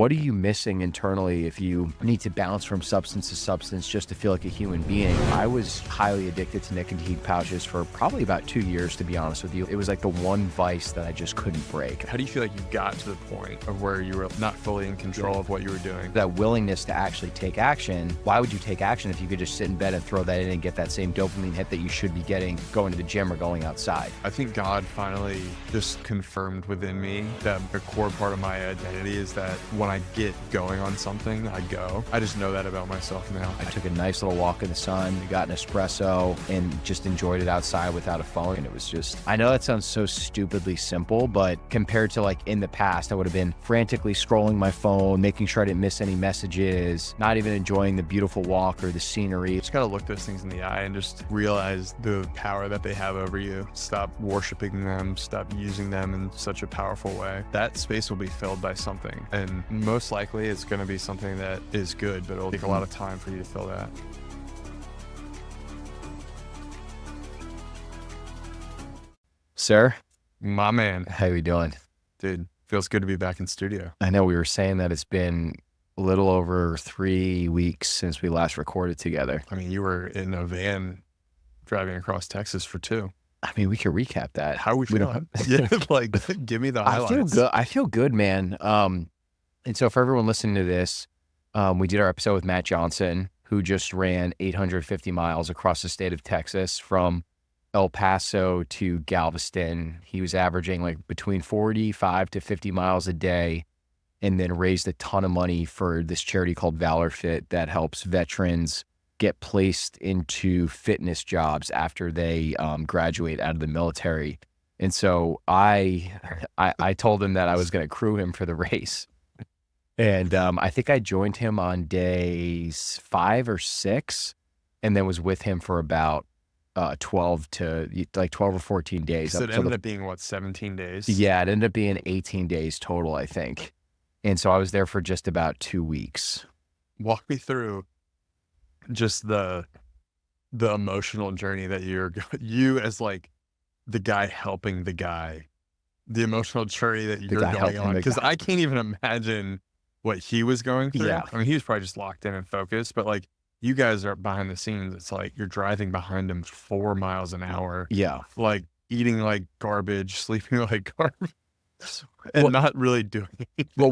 what are you missing internally if you need to bounce from substance to substance just to feel like a human being? I was highly addicted to nicotine pouches for probably about 2 years, to be honest with you. It was like the one vice that I just couldn't break. How do you feel like you got to the point of where you were not fully in control of what you were doing? That willingness to actually take action. Why would you take action if you could just sit in bed and throw that in and get that same dopamine hit that you should be getting going to the gym or going outside? I think God finally just confirmed within me that a core part of my identity is that when I get going on something, I go. I just know that about myself now. I took a nice little walk in the sun, got an espresso, and just enjoyed it outside without a phone. And it was just, I know that sounds so stupidly simple, but compared to like in the past, I would have been frantically scrolling my phone, making sure I didn't miss any messages, not even enjoying the beautiful walk or the scenery. Just gotta look those things in the eye and just realize the power that they have over you. Stop worshiping them, stop using them in such a powerful way. That space will be filled by something. And most likely it's gonna be something that is good, but it'll take a lot of time for you to fill that. Sir? My man. How you doing? Dude, feels good to be back in studio. I know we were saying that it's been a little over 3 weeks since we last recorded together. I mean, you were in a van driving across Texas for 2. I mean, we could recap that. How are we feeling? Yeah, like, give me the highlights. I feel good, man. And so for everyone listening to this, we did our episode with Matt Johnson, who just ran 850 miles across the state of Texas from El Paso to Galveston. He was averaging like between 45 to 50 miles a day, and then raised a ton of money for this charity called Valor Fit that helps veterans get placed into fitness jobs after they graduate out of the military. And so I told him that I was going to crew him for the race. And I think I joined him on days 5 or 6, and then was with him for about 12 or 14 days. So it ended up being, what, 17 days? Yeah, it ended up being 18 days total, I think. And so I was there for just about 2 weeks. Walk me through just the emotional journey that you as like the guy helping the guy, the emotional journey that you're going on. Because I can't even imagine what he was going through. Yeah. I mean, he was probably just locked in and focused, but like you guys are behind the scenes. It's like you're driving behind him 4 miles an hour. Yeah. Like eating like garbage, sleeping like garbage, and not really doing it. Well,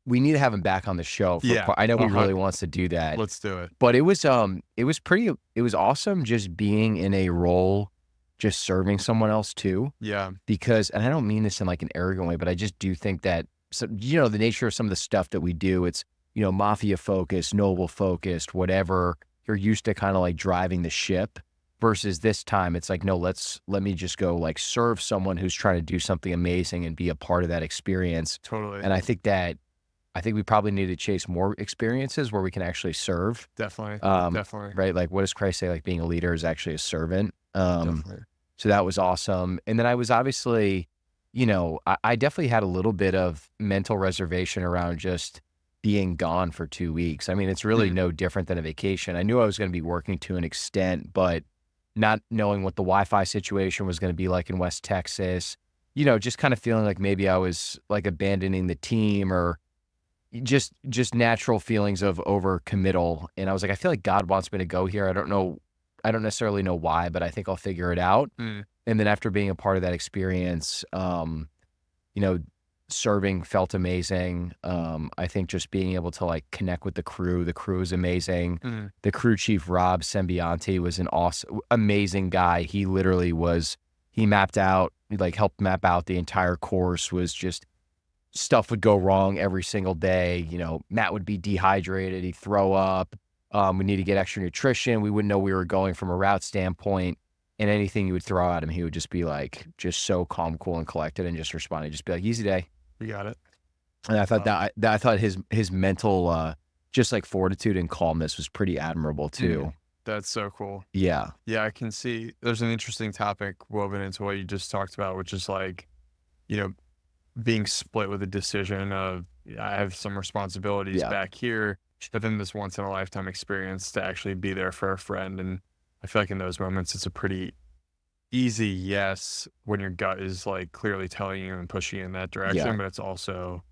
we need to have him back on the show. I know he really wants to do that. Let's do it. But it was awesome just being in a role, just serving someone else too. Yeah. Because, and I don't mean this in like an arrogant way, but I just do think that, the nature of some of the stuff that we do, it's, mafia focused, noble focused, whatever. You're used to kind of like driving the ship, versus this time it's like, no, let me just go like serve someone who's trying to do something amazing and be a part of that experience. Totally. And I think we probably need to chase more experiences where we can actually serve. Definitely. Definitely. Right. Like, what does Christ say? Like, being a leader is actually a servant. Definitely. So that was awesome. And then I was obviously, I definitely had a little bit of mental reservation around just being gone for 2 weeks. I mean, it's really no different than a vacation. I knew I was going to be working to an extent, but not knowing what the Wi-Fi situation was going to be like in West Texas, just kind of feeling like maybe I was like abandoning the team, or just natural feelings of overcommittal. And I was like, I feel like God wants me to go here. I don't necessarily know why, but I think I'll figure it out. And then after being a part of that experience, serving felt amazing. I think just being able to like connect with the crew is amazing. The crew chief, Rob Sembianti, was an amazing guy. He literally helped map out the entire course. Was just, stuff would go wrong every single day. Matt would be dehydrated. He'd throw up. We need to get extra nutrition. We wouldn't know we were going from a route standpoint, and anything you would throw at him, he would just be like, just so calm, cool, and collected, and just respond. He'd just be like, easy day. You got it. And I thought I thought his mental, just like fortitude and calmness was pretty admirable too. That's so cool. Yeah. Yeah. I can see there's an interesting topic woven into what you just talked about, which is like, being split with a decision of, I have some responsibilities back here, but then this once in a lifetime experience to actually be there for a friend. And I feel like in those moments, it's a pretty easy yes when your gut is like clearly telling you and pushing you in that direction, but it's also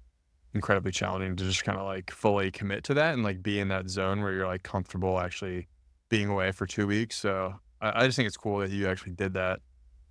incredibly challenging to just kind of like fully commit to that and like be in that zone where you're like comfortable actually being away for 2 weeks. So I just think it's cool that you actually did that,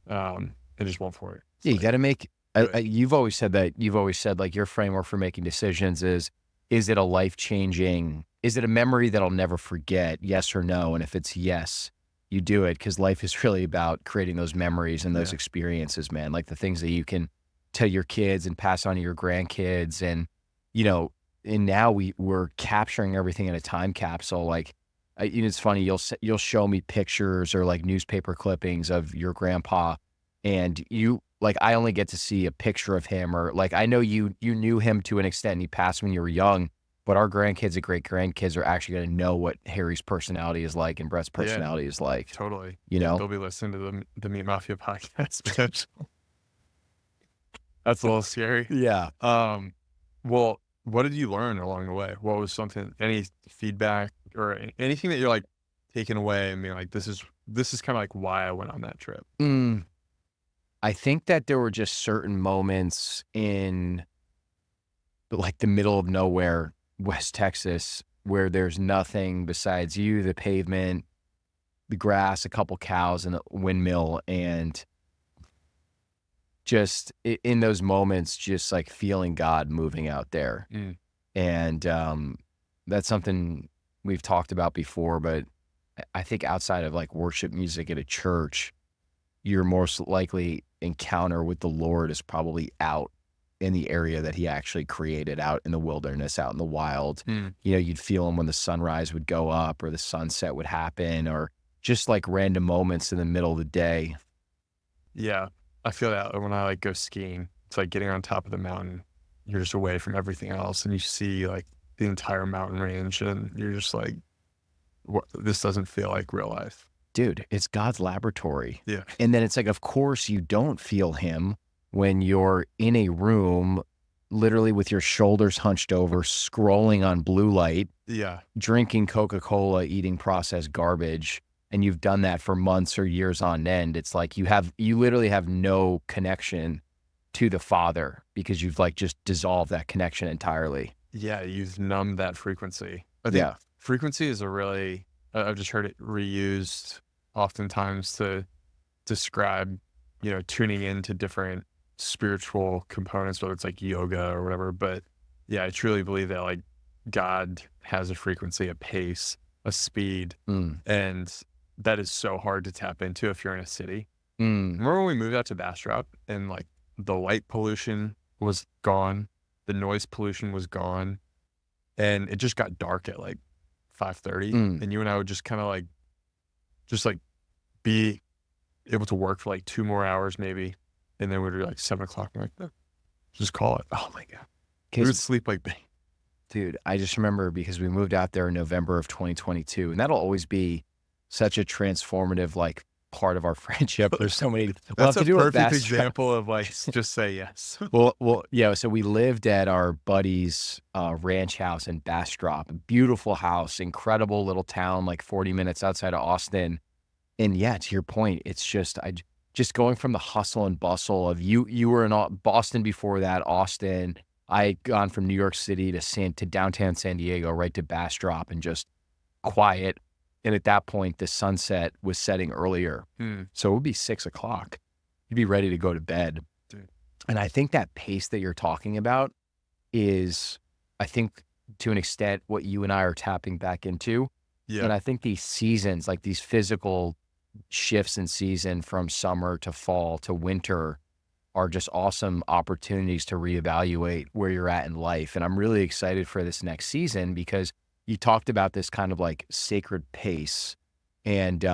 and just went for it. It's Yeah, you like, got to make. do it. You've always said that. You've always said like your framework for making decisions is it a life changing? Is it a memory that I'll never forget? Yes or no? And if it's yes, you do it because life is really about creating those memories and those Yeah. experiences, man. Like the things that you can tell your kids and pass on to your grandkids, and you know. And now we're capturing everything in a time capsule. Like, it's funny. You'll show me pictures or like newspaper clippings of your grandpa, and you like I only get to see a picture of him, or like I know you knew him to an extent and he passed when you were young, but our grandkids and great grandkids are actually going to know what Harry's personality is like and Brett's Yeah, personality is like, totally. you know? They'll be listening to the Meat Mafia podcast potentially. That's a little scary. Yeah. Well, what did you learn along the way? What was any feedback or anything that you're like taking away and being like, this is kind of like why I went on that trip? I think that there were just certain moments in like the middle of nowhere, West Texas, where there's nothing besides you, the pavement, the grass, a couple cows, and a windmill, and just in those moments, just like feeling God moving out there. Mm. And that's something we've talked about before, but I think outside of like worship music at a church, your most likely encounter with the Lord is probably out in the area that he actually created, out in the wilderness, out in the wild. Mm. You know, you'd feel him when the sunrise would go up or the sunset would happen, or just like random moments in the middle of the day. Yeah, I feel that when I like go skiing. It's like getting on top of the mountain. You're just away from everything else, and you see like the entire mountain range, and you're just like, what? This doesn't feel like real life. Dude, it's God's laboratory. Yeah. And then it's like, of course you don't feel him when you're in a room, literally with your shoulders hunched over, scrolling on blue light, Yeah. drinking Coca-Cola, eating processed garbage, and you've done that for months or years on end. It's like you literally have no connection to the Father because you've like just dissolved that connection entirely. Yeah, you've numbed that frequency. I think frequency is a really, I've just heard it reused oftentimes to describe, tuning into different spiritual components, whether it's like yoga or whatever. But yeah, I truly believe that like God has a frequency, a pace, a speed, and that is so hard to tap into if you're in a city. Remember when we moved out to Bastrop and like the light pollution was gone, the noise pollution was gone, and it just got dark at like 5:30, and you and I would just kind of like, be able to work for like 2 more hours maybe, and then we'd be like 7 o'clock. I'm like, no, just call it. Oh my God. We would sleep like bang. Dude, I just remember because we moved out there in November of 2022, and that'll always be such a transformative like part of our friendship. There's so many. That's a perfect example of like just say yes. Well, yeah. So we lived at our buddy's ranch house in Bastrop, a beautiful house, incredible little town, like 40 minutes outside of Austin. And yeah, to your point, it's just just going from the hustle and bustle of you were in Boston before that, Austin. I had gone from New York City to downtown San Diego, right to Bastrop, and just quiet. And at that point, the sunset was setting earlier. So it would be 6 o'clock. You'd be ready to go to bed. Dude. And I think that pace that you're talking about is, I think, to an extent, what you and I are tapping back into. Yeah. And I think these seasons, like these physical shifts in season from summer to fall to winter, are just awesome opportunities to reevaluate where you're at in life. And I'm really excited for this next season because you talked about this kind of like sacred pace. And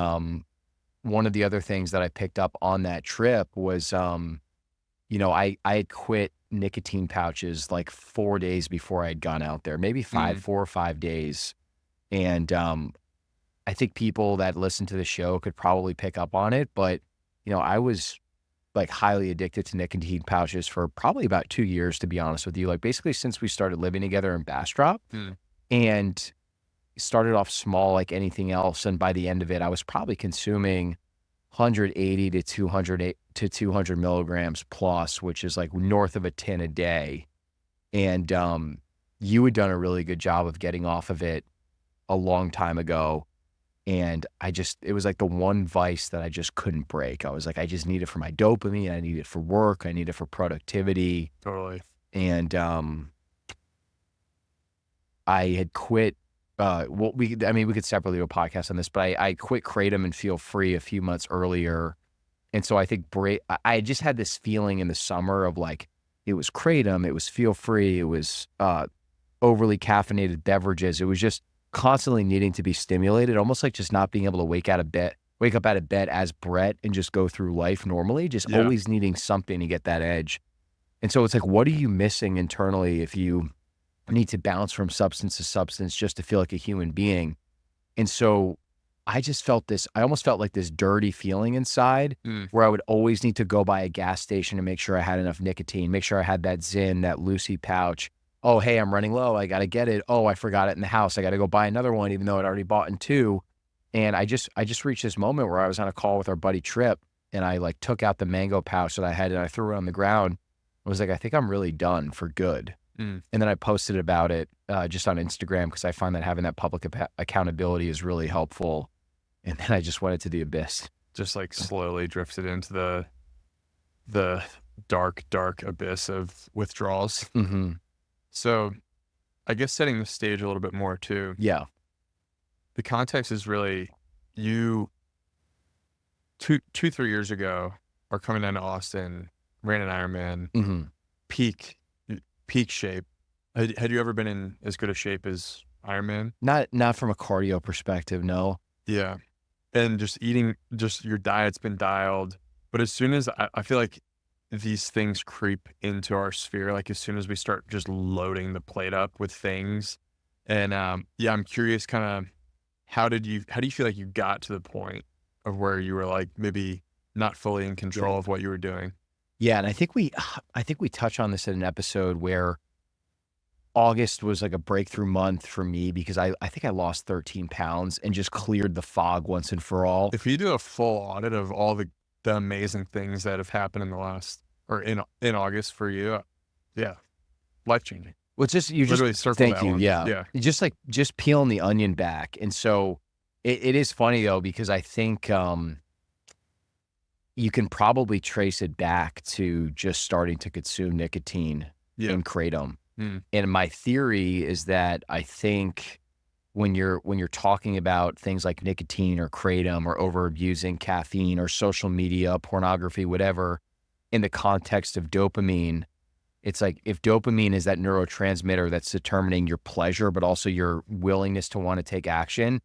one of the other things that I picked up on that trip was, I had quit nicotine pouches like 4 days before I had gone out there, maybe 4 or 5 days. And I think people that listen to the show could probably pick up on it. But, I was like highly addicted to nicotine pouches for probably about 2 years, to be honest with you, like basically since we started living together in Bastrop. And started off small like anything else. And by the end of it, I was probably consuming 180 to 200 milligrams plus, which is like north of a tin a day. And you had done a really good job of getting off of it a long time ago. And it was like the one vice that I just couldn't break. I was like, I just need it for my dopamine. I need it for work. I need it for productivity. Totally. And I had quit. We could separately do a podcast on this, but I quit Kratom and Feel Free a few months earlier. And so I think I just had this feeling in the summer of like, it was Kratom, it was Feel Free, it was overly caffeinated beverages. It was just constantly needing to be stimulated, almost like just not being able to wake up out of bed as Brett and just go through life normally, just always needing something to get that edge. And so it's like, what are you missing internally if you need to bounce from substance to substance just to feel like a human being? And so I almost felt like this dirty feeling inside where I would always need to go by a gas station to make sure I had enough nicotine, make sure I had that Zyn, that Lucy pouch. Oh, hey, I'm running low. I got to get it. Oh, I forgot it in the house. I got to go buy another one, even though I'd already bought in two. And I just reached this moment where I was on a call with our buddy Trip, and I like took out the mango pouch that I had and I threw it on the ground. I was like, I think I'm really done for good. And then I posted about it just on Instagram because I find that having that public accountability is really helpful. And then I just went into the abyss. Just like slowly drifted into the dark, dark abyss of withdrawals. Mm-hmm. So I guess setting the stage a little bit more too. Yeah. The context is really you 3 years ago are coming down to Austin, ran an Ironman, peak shape. Had you ever been in as good a shape as Ironman? Not from a cardio perspective, no. Yeah. And just eating, just your diet's been dialed. But as soon as I feel like these things creep into our sphere, like as soon as we start just loading the plate up with things. And I'm curious kind of how do you feel like you got to the point of where you were like maybe not fully in control of what you were doing? Yeah. And I think we touched on this in an episode where August was like a breakthrough month for me because I think I lost 13 pounds and just cleared the fog once and for all. If you do a full audit of all the amazing things that have happened in the last, or in August for you, life-changing. Well, it's just, literally circle thank that you. one. Yeah. Just peeling the onion back. And so it is funny though, because I think you can probably trace it back to just starting to consume nicotine in Kratom. And my theory is that I think when you're talking about things like nicotine or Kratom or over abusing caffeine or social media, pornography, whatever, in the context of dopamine, it's like if dopamine is that neurotransmitter that's determining your pleasure, but also your willingness to want to take action,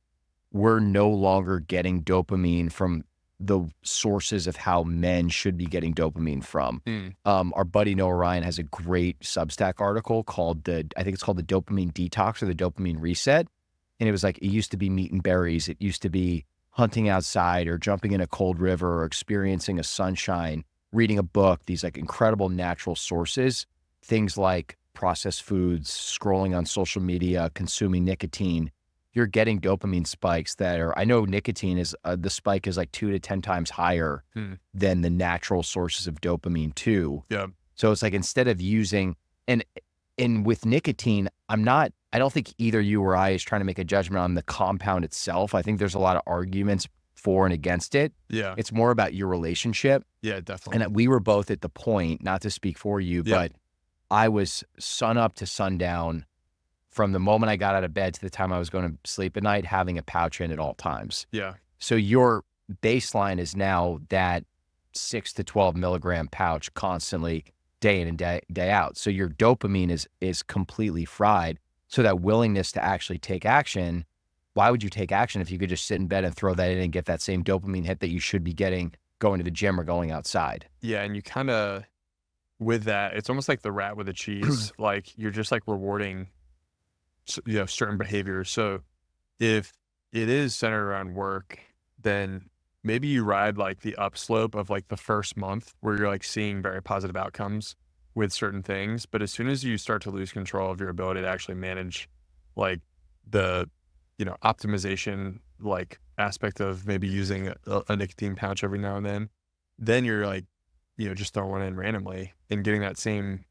we're no longer getting dopamine from the sources of how men should be getting dopamine from. Our buddy Noah Ryan has a great Substack article called I think it's called the Dopamine Detox or the Dopamine Reset. And it was like, it used to be meat and berries. It used to be hunting outside or jumping in a cold river or experiencing a sunshine, reading a book, these like incredible natural sources, things like processed foods, scrolling on social media, consuming nicotine. You're getting dopamine spikes that are, I know nicotine is, the spike is like 2 to 10 times higher than the natural sources of dopamine too. Yeah. So it's like, instead of using, and with nicotine, I don't think either you or I is trying to make a judgment on the compound itself. I think there's a lot of arguments for and against it. Yeah. It's more about your relationship. Yeah, definitely. And we were both at the point, not to speak for you, but I was sun up to sundown from the moment I got out of bed to the time I was going to sleep at night, having a pouch in at all times. Yeah. So your baseline is now that 6 to 12 milligram pouch constantly, day in and day out. So your dopamine is completely fried. So that willingness to actually take action, why would you take action if you could just sit in bed and throw that in and get that same dopamine hit that you should be getting going to the gym or going outside? Yeah, and you kind of, with that, it's almost like the rat with the cheese. Like you're just like rewarding certain behaviors. So if it is centered around work, then maybe you ride like the upslope of like the first month where you're like seeing very positive outcomes with certain things. But as soon as you start to lose control of your ability to actually manage like the, optimization, like aspect of maybe using a nicotine pouch every now and then you're like, just throwing one in randomly and getting that same,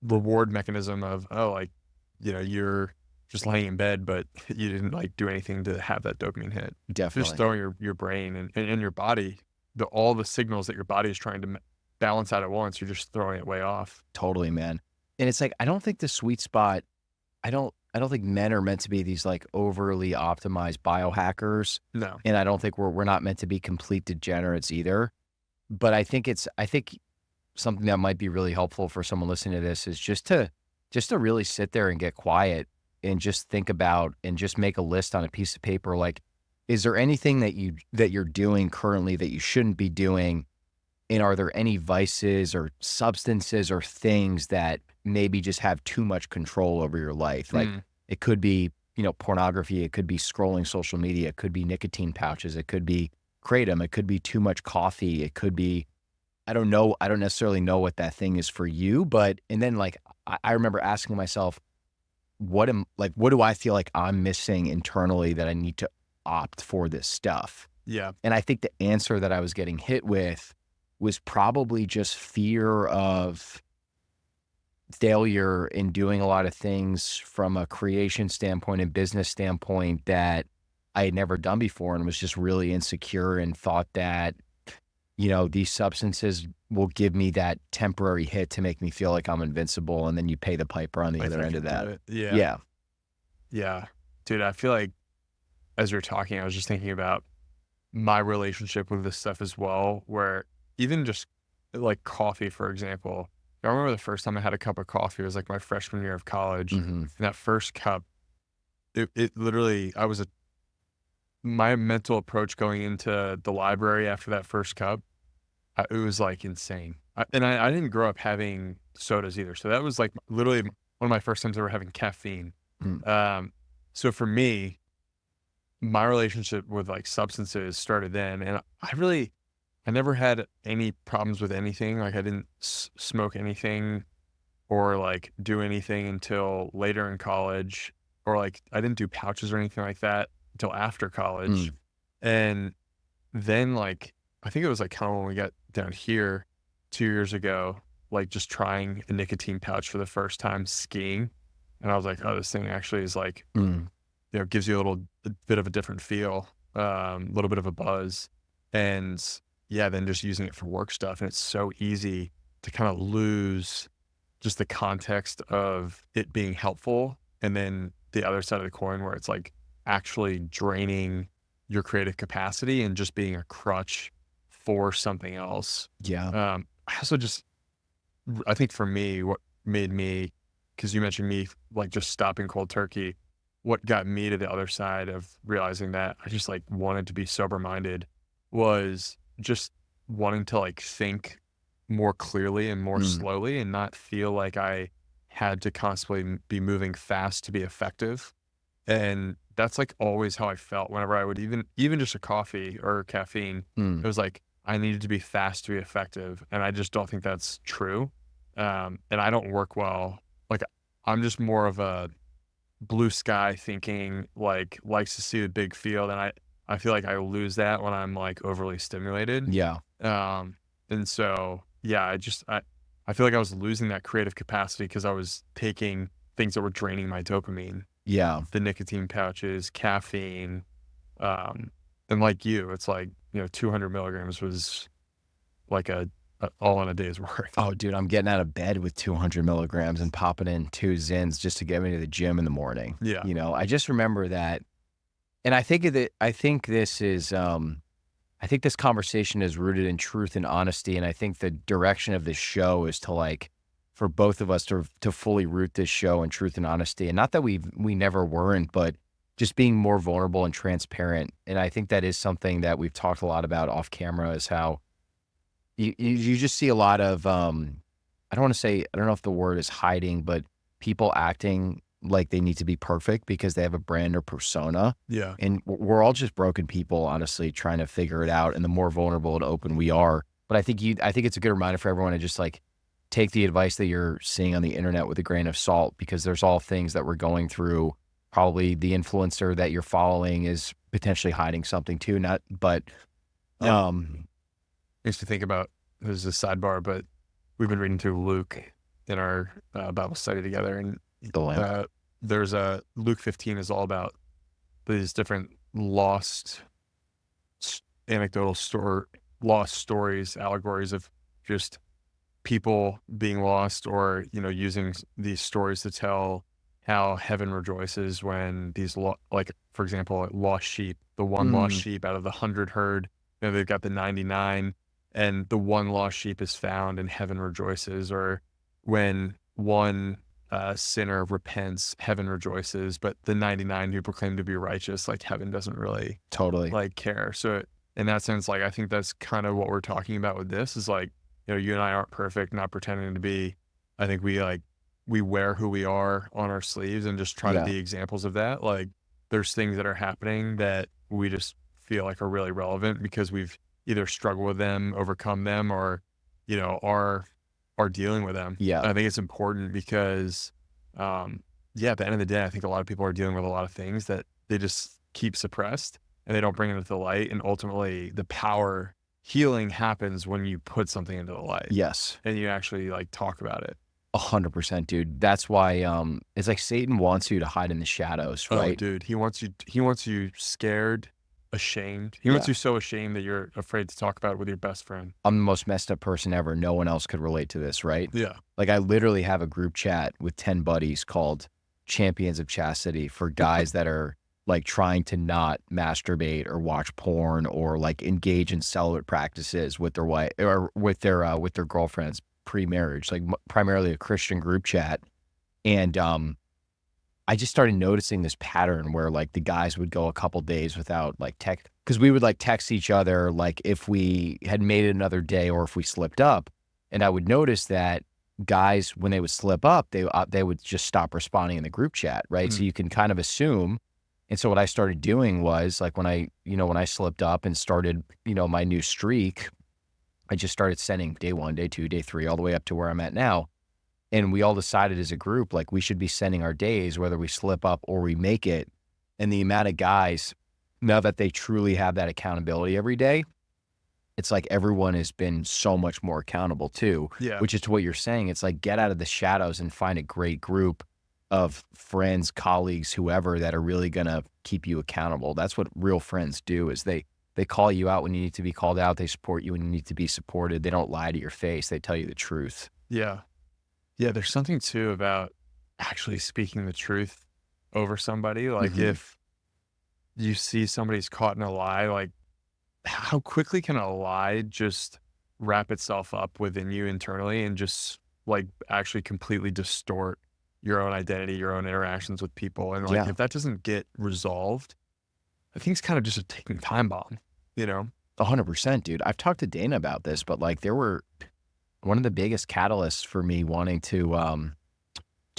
reward mechanism of, oh, like, you're just laying in bed, but you didn't like do anything to have that dopamine hit. Just Definitely. throwing your brain and your body, all the signals that your body is trying to balance out at once, you're just throwing it way off. Totally, man. And it's like, I don't think the sweet spot, I don't think men are meant to be these like overly optimized biohackers. No. And I don't think we're not meant to be complete degenerates either. But I think something that might be really helpful for someone listening to this is just to really sit there and get quiet and just think about and just make a list on a piece of paper. Like, is there anything that you're doing currently that you shouldn't be doing? And are there any vices or substances or things that maybe just have too much control over your life? Like it could be, pornography, it could be scrolling social media, it could be nicotine pouches, it could be kratom, it could be too much coffee, it could be, I don't know, I don't necessarily know what that thing is for you, and then like, I remember asking myself, what do I feel like I'm missing internally that I need to opt for this stuff? Yeah. And I think the answer that I was getting hit with was probably just fear of failure in doing a lot of things from a creation standpoint and business standpoint that I had never done before, and was just really insecure and thought that, these substances will give me that temporary hit to make me feel like I'm invincible. And then you pay the piper on the other end of that. Yeah. Yeah. Yeah. Dude, I feel like as you're talking, I was just thinking about my relationship with this stuff as well, where even just like coffee, for example, I remember the first time I had a cup of coffee, it was like my freshman year of college. Mm-hmm. And that first cup, it literally, my mental approach going into the library after that first cup, it was like insane. I didn't grow up having sodas either. So that was like literally one of my first times ever having caffeine. So for me, my relationship with like substances started then. And I never had any problems with anything. Like I didn't smoke anything or like do anything until later in college, or like I didn't do pouches or anything like that until after college. And then like, I think it was like kind of when we got down here 2 years ago, like just trying a nicotine pouch for the first time skiing. And I was like, oh, this thing actually is like, gives you a bit of a different feel, a little bit of a buzz. And yeah, then just using it for work stuff. And it's so easy to kind of lose just the context of it being helpful. And then the other side of the coin where it's like actually draining your creative capacity and just being a crutch for something else. Yeah. I think for me, what made me, because you mentioned me like just stopping cold turkey, what got me to the other side of realizing that I just like wanted to be sober minded was just wanting to like think more clearly and more slowly and not feel like I had to constantly be moving fast to be effective. And that's like always how I felt whenever I would even just a coffee or caffeine. It was like, I needed to be fast to be effective. And I just don't think that's true. And I don't work well. Like I'm just more of a blue sky thinking, like likes to see the big field. And I feel like I lose that when I'm like overly stimulated. Yeah. And so, yeah, I feel like I was losing that creative capacity because I was taking things that were draining my dopamine. Yeah. The nicotine pouches, caffeine. And like you, it's like, 200 milligrams was like all in a day's worth. Oh, dude, I'm getting out of bed with 200 milligrams and popping in 2 Zins just to get me to the gym in the morning. Yeah. I just remember that. And I think this conversation is rooted in truth and honesty. And I think the direction of this show is to like, for both of us to fully root this show in truth and honesty. And not that we never weren't, but just being more vulnerable and transparent. And I think that is something that we've talked a lot about off camera, is how you just see a lot of, I don't know if the word is hiding, but people acting like they need to be perfect because they have a brand or persona. Yeah. And we're all just broken people, honestly, trying to figure it out. And the more vulnerable and open we are, but I think it's a good reminder for everyone to just like take the advice that you're seeing on the internet with a grain of salt, because there's all things that we're going through. Probably the influencer that you're following is potentially hiding something too. I used to think about, this is a sidebar, but we've been reading through Luke, in our Bible study together, and The lamp. there's a Luke 15 is all about these different lost anecdotal lost stories, allegories of just people being lost, or using these stories to tell how heaven rejoices when these like, for example, lost sheep, the one lost sheep out of the 100 herd, they've got the 99, and the one lost sheep is found and heaven rejoices. Or when one sinner repents, heaven rejoices, but the 99 who proclaim to be righteous, like, heaven doesn't really Totally. like care. So in that sense, like, I think that's kind of what we're talking about with this, is like, you and I aren't perfect, not pretending to be. I think we wear who we are on our sleeves and just try to be examples of that. Like, there's things that are happening that we just feel like are really relevant because we've either struggled with them, overcome them, or, are dealing with them. Yeah. I think it's important because, at the end of the day, I think a lot of people are dealing with a lot of things that they just keep suppressed and they don't bring it to the light. And ultimately the healing happens when you put something into the light. Yes. And you actually like talk about it. 100%, dude. That's why it's like Satan wants you to hide in the shadows, right? Oh, dude, he wants you scared, ashamed. He wants you so ashamed that you're afraid to talk about it with your best friend. I'm the most messed up person ever. No one else could relate to this, right? Yeah. Like, I literally have a group chat with 10 buddies called Champions of Chastity for guys that are like trying to not masturbate or watch porn or like engage in celibate practices with their wife or with their girlfriends pre-marriage, like primarily a Christian group chat. And I just started noticing this pattern where like the guys would go a couple days without like text, because we would like text each other like if we had made it another day or if we slipped up. And I would notice that guys, when they would slip up, they would just stop responding in the group chat, right? So you can kind of assume. And so what I started doing was like when I slipped up and started, my new streak, I just started sending day 1, day 2, day 3, all the way up to where I'm at now. And we all decided as a group, like, we should be sending our days, whether we slip up or we make it. And the amount of guys, now that they truly have that accountability every day, it's like everyone has been so much more accountable too. Yeah. Which is what you're saying. It's like, get out of the shadows and find a great group of friends, colleagues, whoever, that are really going to keep you accountable. That's what real friends do, is they call you out when you need to be called out. They support you when you need to be supported. They don't lie to your face. They tell you the truth. Yeah. Yeah. There's something too about actually speaking the truth over somebody. Like, if you see somebody's caught in a lie, like, how quickly can a lie just wrap itself up within you internally and just like actually completely distort your own identity, your own interactions with people. And like, if that doesn't get resolved, I think it's kind of just a ticking time bomb, 100%, dude. I've talked to Dana about this, but like, one of the biggest catalysts for me wanting to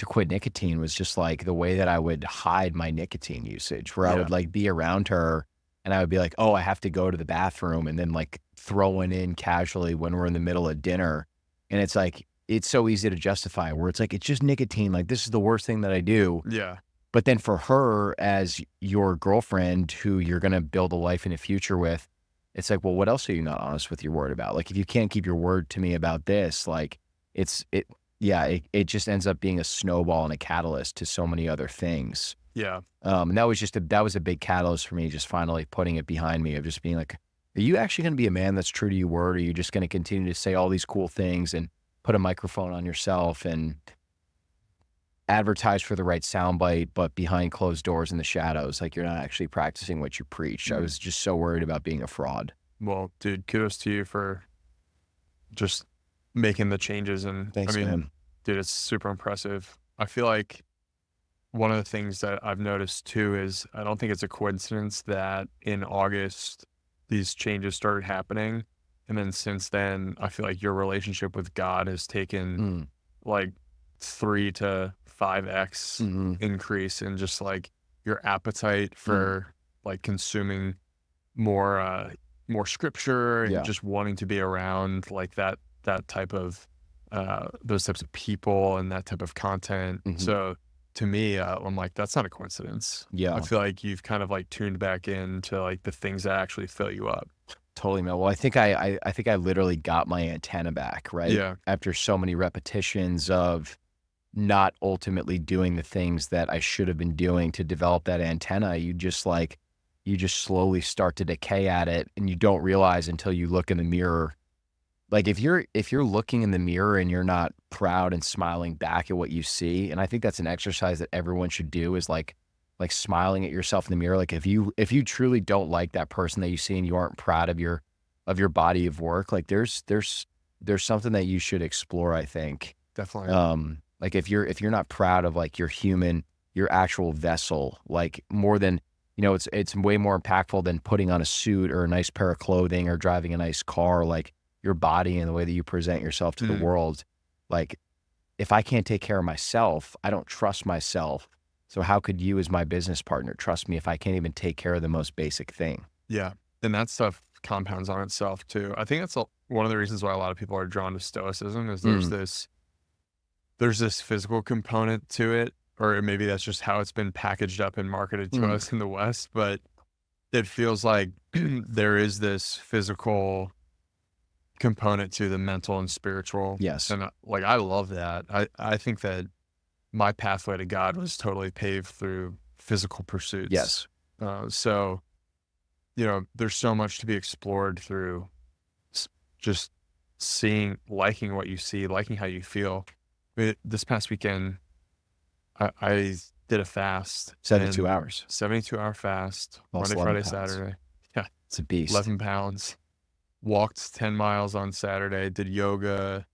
quit nicotine was just like the way that I would hide my nicotine usage, where I would like be around her and I would be like, oh, I have to go to the bathroom, and then like throw it in casually when we're in the middle of dinner. And it's like, it's so easy to justify, where it's like, it's just nicotine. Like, this is the worst thing that I do. Yeah. But then for her, as your girlfriend who you're going to build a life in the future with, it's like, well, what else are you not honest with your word about? Like, if you can't keep your word to me about this, like it just ends up being a snowball and a catalyst to so many other things. Yeah. And that was a big catalyst for me, just finally putting it behind me, of just being like, are you actually going to be a man that's true to your word? Or are you just going to continue to say all these cool things and put a microphone on yourself and advertise for the right soundbite, but behind closed doors in the shadows, like you're not actually practicing what you preach? I was just so worried about being a fraud. Well, dude, kudos to you for just making the changes. And thanks, man. Dude, it's super impressive. I feel like one of the things that I've noticed too is I don't think it's a coincidence that in August these changes started happening. And then since then, I feel like your relationship with God has taken like 3 to 5x increase in just like your appetite for like consuming more scripture and just wanting to be around like that type of those types of people and that type of content. So to me, I'm like, that's not a coincidence. Yeah. I feel like you've kind of like tuned back into like the things that actually fill you up. Totally, man. Well, I think I literally got my antenna back, right? Yeah. After so many repetitions of not ultimately doing the things that I should have been doing to develop that antenna, you just slowly start to decay at it, and you don't realize until you look in the mirror. Like if you're looking in the mirror and you're not proud and smiling back at what you see, and I think that's an exercise that everyone should do is like smiling at yourself in the mirror. Like if you truly don't like that person that you see and you aren't proud of your body of work, like there's something that you should explore, I think. Definitely. Like if you're not proud of like your actual vessel, like more than, it's way more impactful than putting on a suit or a nice pair of clothing or driving a nice car, like your body and the way that you present yourself to the world. Like if I can't take care of myself, I don't trust myself. So how could you as my business partner trust me if I can't even take care of the most basic thing? Yeah. And that stuff compounds on itself too. I think that's one of the reasons why a lot of people are drawn to stoicism is there's this physical component to it, or maybe that's just how it's been packaged up and marketed to us in the West. But it feels like there is this physical component to the mental and spiritual. Yes. And like, I love that. I think that my pathway to God was totally paved through physical pursuits. Yes. So, there's so much to be explored through just liking what you see, liking how you feel. This past weekend, I did a fast. 72 hours. 72-hour fast, Lost Monday, 11 Friday, pounds. Saturday. Yeah. It's a beast. 11 pounds. Walked 10 miles on Saturday, did yoga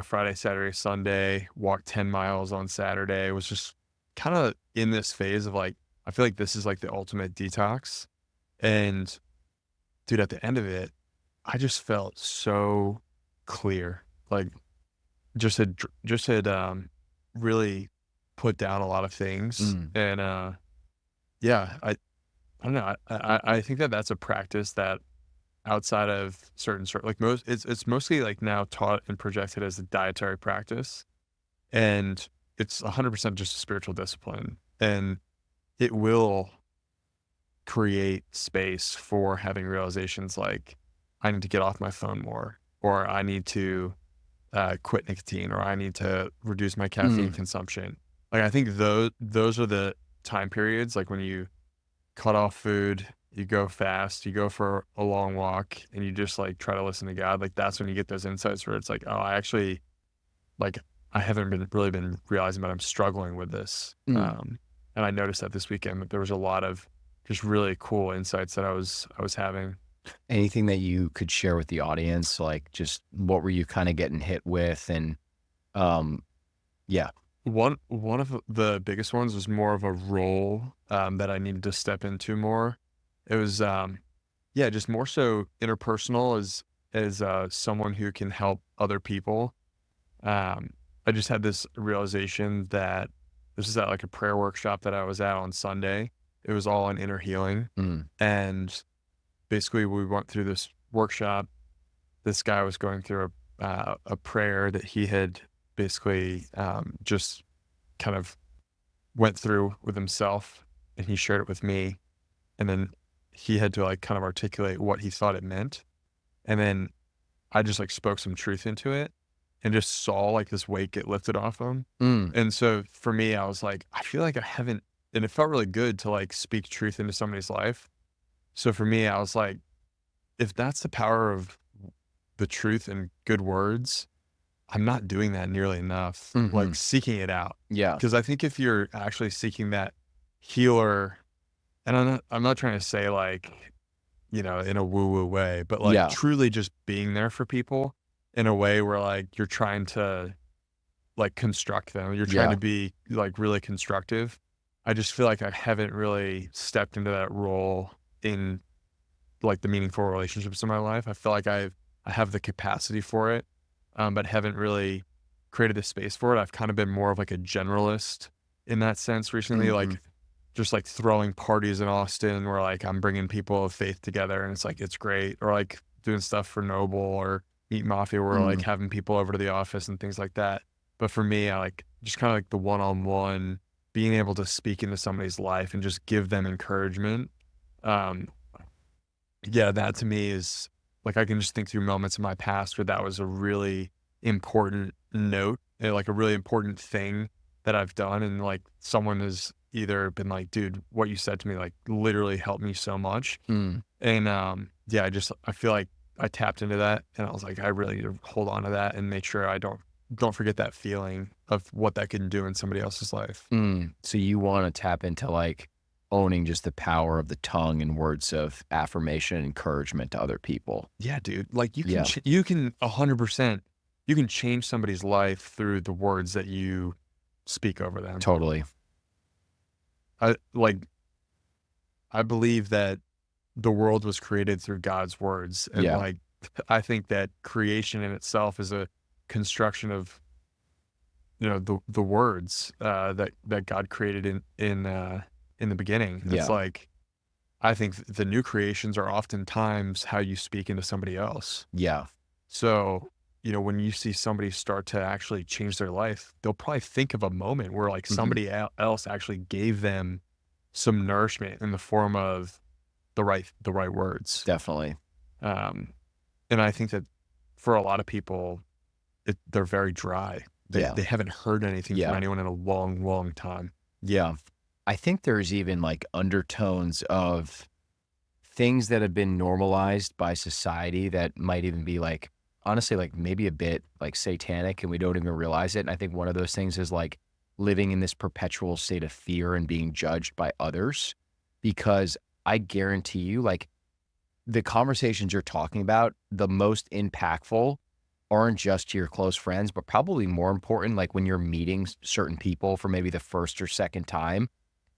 Friday, Saturday, Sunday, walked 10 miles on Saturday. Was just kind of in this phase of like, I feel like this is like the ultimate detox. And dude, at the end of it, I just felt so clear. Like just had really put down a lot of things. And yeah, I don't know. I think that's a practice that outside of like it's mostly like now taught and projected as a dietary practice, and it's 100% just a spiritual discipline, and it will create space for having realizations like I need to get off my phone more, or I need to quit nicotine, or I need to reduce my caffeine consumption. Like I think those are the time periods, like when you cut off food, you go fast, you go for a long walk, and you just like try to listen to God. Like that's when you get those insights where it's like, oh, I haven't been realizing, but I'm struggling with this. And I noticed that this weekend that there was a lot of just really cool insights that I was having. Anything that you could share with the audience, like just what were you kind of getting hit with? And yeah. One of the biggest ones was more of a role that I needed to step into more. It was just more so interpersonal as someone who can help other people. I just had this realization that this is at like a prayer workshop that I was at on Sunday. It was all on inner healing. And basically we went through this workshop. This guy was going through a prayer that he had basically just kind of went through with himself, and he shared it with me. And then he had to like kind of articulate what he thought it meant. And then I just like spoke some truth into it and just saw like this weight get lifted off him. And so for me, I was like, I feel like I haven't, and it felt really good to like speak truth into somebody's life. So for me, I was like, if that's the power of the truth and good words, I'm not doing that nearly enough, like seeking it out. Yeah. Because I think if you're actually seeking that healer, and I'm not trying to say like, in a woo-woo way, but like truly just being there for people in a way where like you're trying to like construct them. You're trying to be like really constructive. I just feel like I haven't really stepped into that role in like the meaningful relationships in my life. I feel like I have the capacity for it, but haven't really created the space for it. I've kind of been more of like a generalist in that sense recently, like just like throwing parties in Austin where like I'm bringing people of faith together and it's like, it's great. Or like doing stuff for Noble or Meat Mafia where like having people over to the office and things like that. But for me, I like just kind of like the one-on-one, being able to speak into somebody's life and just give them encouragement. Yeah, that to me is like, I can just think through moments in my past where that was a really important note, like a really important thing that I've done. And like someone has either been like, dude, what you said to me, like literally helped me so much. Mm, And yeah, I feel like I tapped into that and I was like, I really need to hold on to that and make sure I don't forget that feeling of what that can do in somebody else's life. So you want to tap into like owning just the power of the tongue and words of affirmation and encouragement to other people. Yeah, dude. Like Yeah, you can 100%, you can change somebody's life through the words that you speak over them. totally. I like, I believe that the world was created through God's words. And Yeah. like, I think that creation in itself is a construction of, the words, that God created in the beginning. It's Yeah. like, I think the new creations are oftentimes how you speak into somebody else. Yeah. So, when you see somebody start to actually change their life, they'll probably think of a moment where like Mhm. somebody else actually gave them some nourishment in the form of the right words. Definitely. Um, and I think that for a lot of people, they're very dry. They Yeah. they haven't heard anything from Yeah. anyone in a long, long time. Yeah. I think there's even like undertones of things that have been normalized by society that might even be like, honestly, like maybe a bit like satanic and we don't even realize it. And I think one of those things is like living in this perpetual state of fear and being judged by others. Because I guarantee you, like the conversations you're talking about, the most impactful aren't just to your close friends, but probably more important, like when you're meeting certain people for maybe the first or second time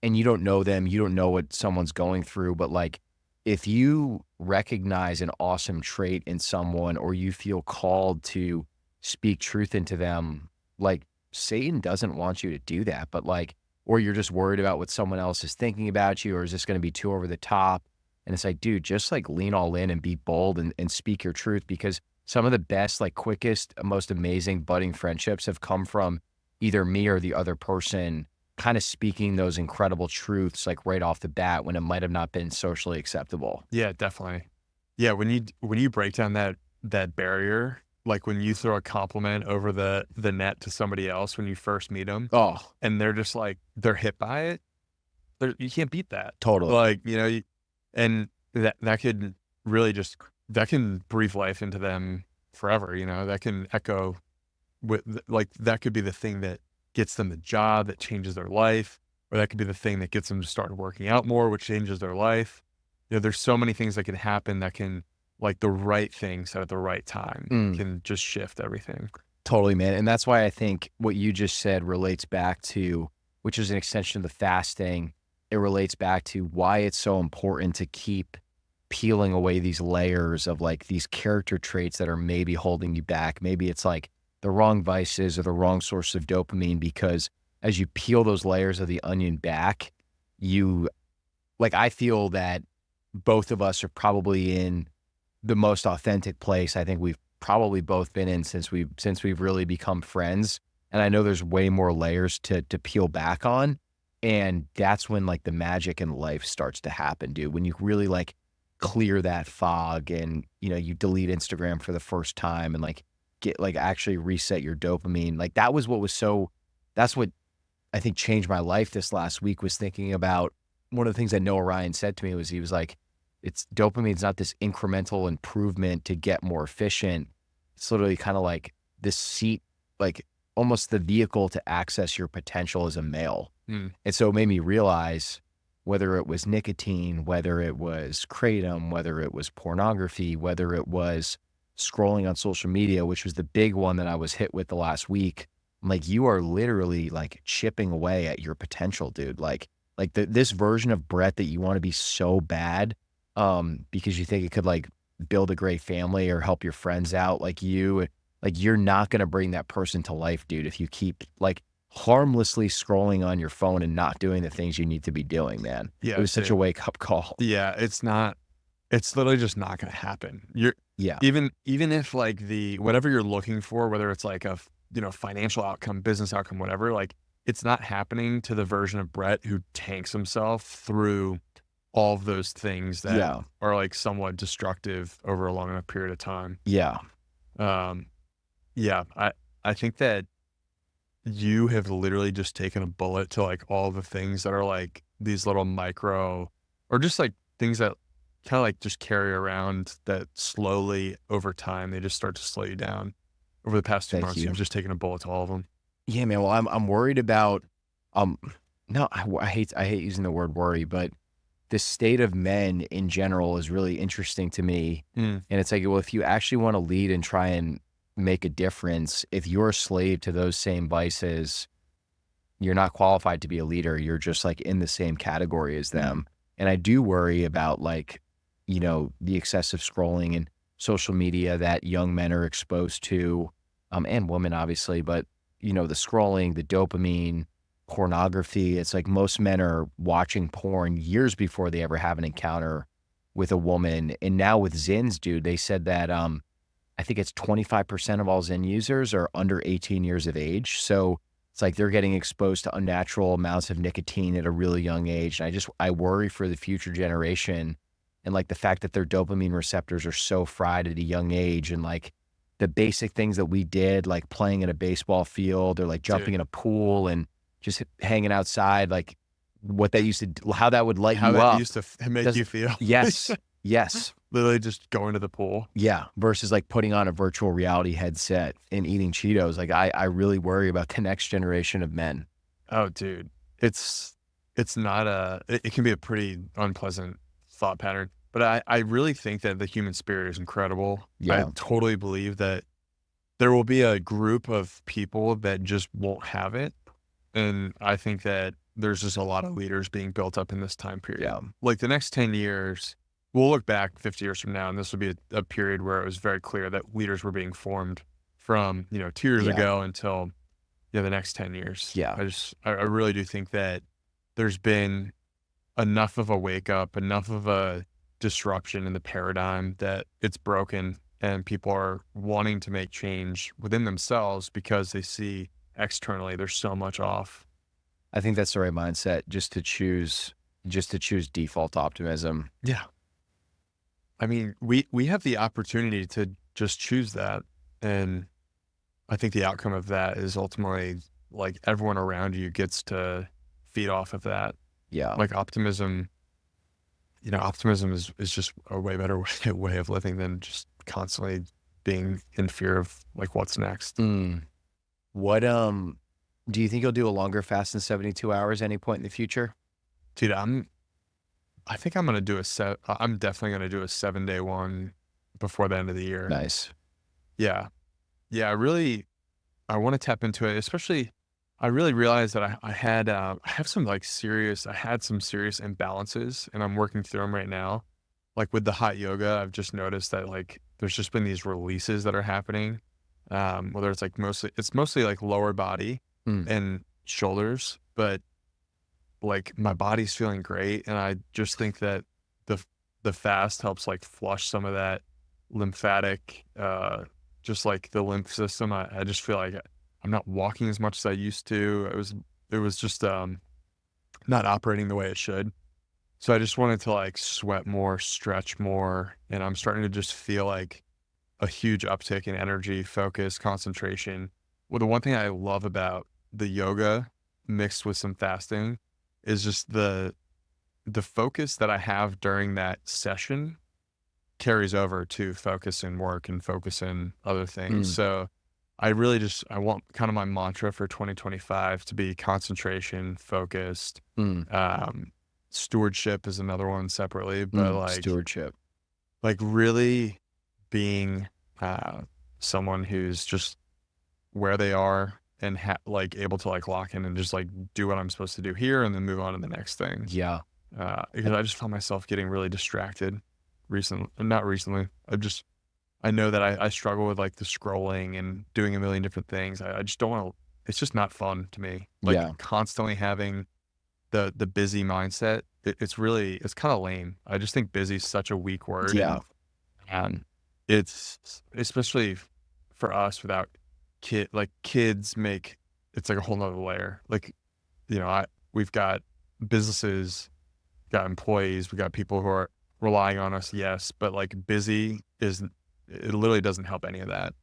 and you don't know them, you don't know what someone's going through, but like if you recognize an awesome trait in someone or you feel called to speak truth into them, like Satan doesn't want you to do that, but like, or you're just worried about what someone else is thinking about you, or is this going to be too over the top? And it's like, dude, just like lean all in and be bold and speak your truth because some of the best, like quickest, most amazing budding friendships have come from either me or the other person kind of speaking those incredible truths like right off the bat when it might have not been socially acceptable. Yeah, definitely. Yeah, when you break down that barrier, like when you throw a compliment over the net to somebody else when you first meet them, Oh, and they're just like they're hit by it, you can't beat that. totally. Like, and that could really just that can breathe life into them forever. That can echo like that could be the thing that gets them the job that changes their life, or that could be the thing that gets them to start working out more, which changes their life. There's so many things that can happen that can, like the right thing said at the right time Mm, can just shift everything. totally, man. And that's why I think what you just said relates back to, which is an extension of the fasting. It relates back to why it's so important to keep peeling away these layers of like these character traits that are maybe holding you back. Maybe it's like the wrong vices or the wrong source of dopamine, because as you peel those layers of the onion back, you like, I feel that both of us are probably in the most authentic place I think we've probably both been in since we've really become friends. And I know there's way more layers to peel back on. And that's when like the magic in life starts to happen, dude. When you really like clear that fog and you delete Instagram for the first time and like get like actually reset your dopamine. Like that's what I think changed my life this last week, was thinking about one of the things that Noah Ryan said to me was, he was like, it's dopamine's not this incremental improvement to get more efficient. It's literally kind of like this seat, like almost the vehicle to access your potential as a male. Mm. And so it made me realize whether it was nicotine, whether it was kratom, whether it was pornography, whether it was scrolling on social media, which was the big one that I was hit with the last week. I'm like, you are literally like chipping away at your potential, dude. Like this version of Brett that you want to be so bad, because you think it could like build a great family or help your friends out, like you're not going to bring that person to life, dude, if you keep like harmlessly scrolling on your phone and not doing the things you need to be doing, man. It Yeah, was such a wake up call. yeah. It's literally just not going to happen. Yeah. Even if like the whatever you're looking for, whether it's like a financial outcome, business outcome, whatever, like it's not happening to the version of Brett who tanks himself through all of those things that Yeah. are like somewhat destructive over a long enough period of time. Yeah. Um, yeah, I think that you have literally just taken a bullet to like all the things that are like these little micro or just like things that kind of like just carry around that slowly over time, they just start to slow you down. Over the past 2 Thank months, you've you. just taken a bullet to all of them. Yeah, man. Well, I'm worried about, um, no, I hate using the word worry, but the state of men in general is really interesting to me. Mm, And it's like, well, if you actually want to lead and try and make a difference, if you're a slave to those same vices, you're not qualified to be a leader. You're just like in the same category as them. And I do worry about like, the excessive scrolling and social media that young men are exposed to, and women obviously, but the scrolling, the dopamine, pornography. It's like most men are watching porn years before they ever have an encounter with a woman. And now with Zins, dude, they said that I think it's 25% of all Zen users are under 18 years of age. So it's like they're getting exposed to unnatural amounts of nicotine at a really young age. And I worry for the future generation and like the fact that their dopamine receptors are so fried at a young age, and like the basic things that we did, like playing in a baseball field or like jumping dude, in a pool and just hanging outside, like what that used to, how that would light how you that up. used to make you feel. Yes. Yes. Literally just going to the pool. Yeah, versus like putting on a virtual reality headset and eating Cheetos. Like I really worry about the next generation of men. Oh, dude, it's not it can be a pretty unpleasant thought pattern, but I really think that the human spirit is incredible. I Yeah. totally believe that there will be a group of people that just won't have it, and I think that there's just a lot of leaders being built up in this time period. Yeah. Like the next 10 years, we'll look back 50 years from now, and this will be a period where it was very clear that leaders were being formed from 2 years Yeah. ago until the next 10 years. Yeah. I really do think that there's been enough of a wake up, enough of a disruption in the paradigm that it's broken and people are wanting to make change within themselves because they see externally there's so much off. I think that's the right mindset, just to choose default optimism. Yeah. I mean, we have the opportunity to just choose that. And I think the outcome of that is ultimately like everyone around you gets to feed off of that. Yeah. Like optimism is just a way better way of living than just constantly being in fear of like what's next. What do you think you'll do a longer fast than 72 hours any point in the future? Dude, I think I'm gonna do I'm definitely gonna do a 7-day one before the end of the year. Nice. Yeah. Yeah, I want to tap into it, especially I really realized that I had some serious imbalances and I'm working through them right now. Like with the hot yoga, I've just noticed that like there's just been these releases that are happening. Whether it's like mostly like lower body Mm. and shoulders, but like my body's feeling great. And I just think that the fast helps like flush some of that lymphatic, just like the lymph system. I just feel like I'm not walking as much as I used to. It was just not operating the way it should. So I just wanted to like sweat more, stretch more, and I'm starting to just feel like a huge uptick in energy, focus, concentration. Well, the one thing I love about the yoga mixed with some fasting is just the focus that I have during that session carries over to focus in work and focus in other things. Mm. So I want kind of my mantra for 2025 to be concentration, focused. Mm. Stewardship is another one separately, but Stewardship. like really being someone who's just where they are and like able to like lock in and just like do what I'm supposed to do here and then move on to the next thing. Yeah. Because I just found myself getting really distracted not recently. I know that I struggle with like the scrolling and doing a million different things. I just don't want to, it's just not fun to me. Like Yeah. constantly having the busy mindset. It's kind of lame. I just think busy is such a weak word. Yeah. And it's especially for us without kids make, it's like a whole nother layer. Like, we've got businesses got employees, we got people who are relying on us, yes, but like busy it literally doesn't help any of that.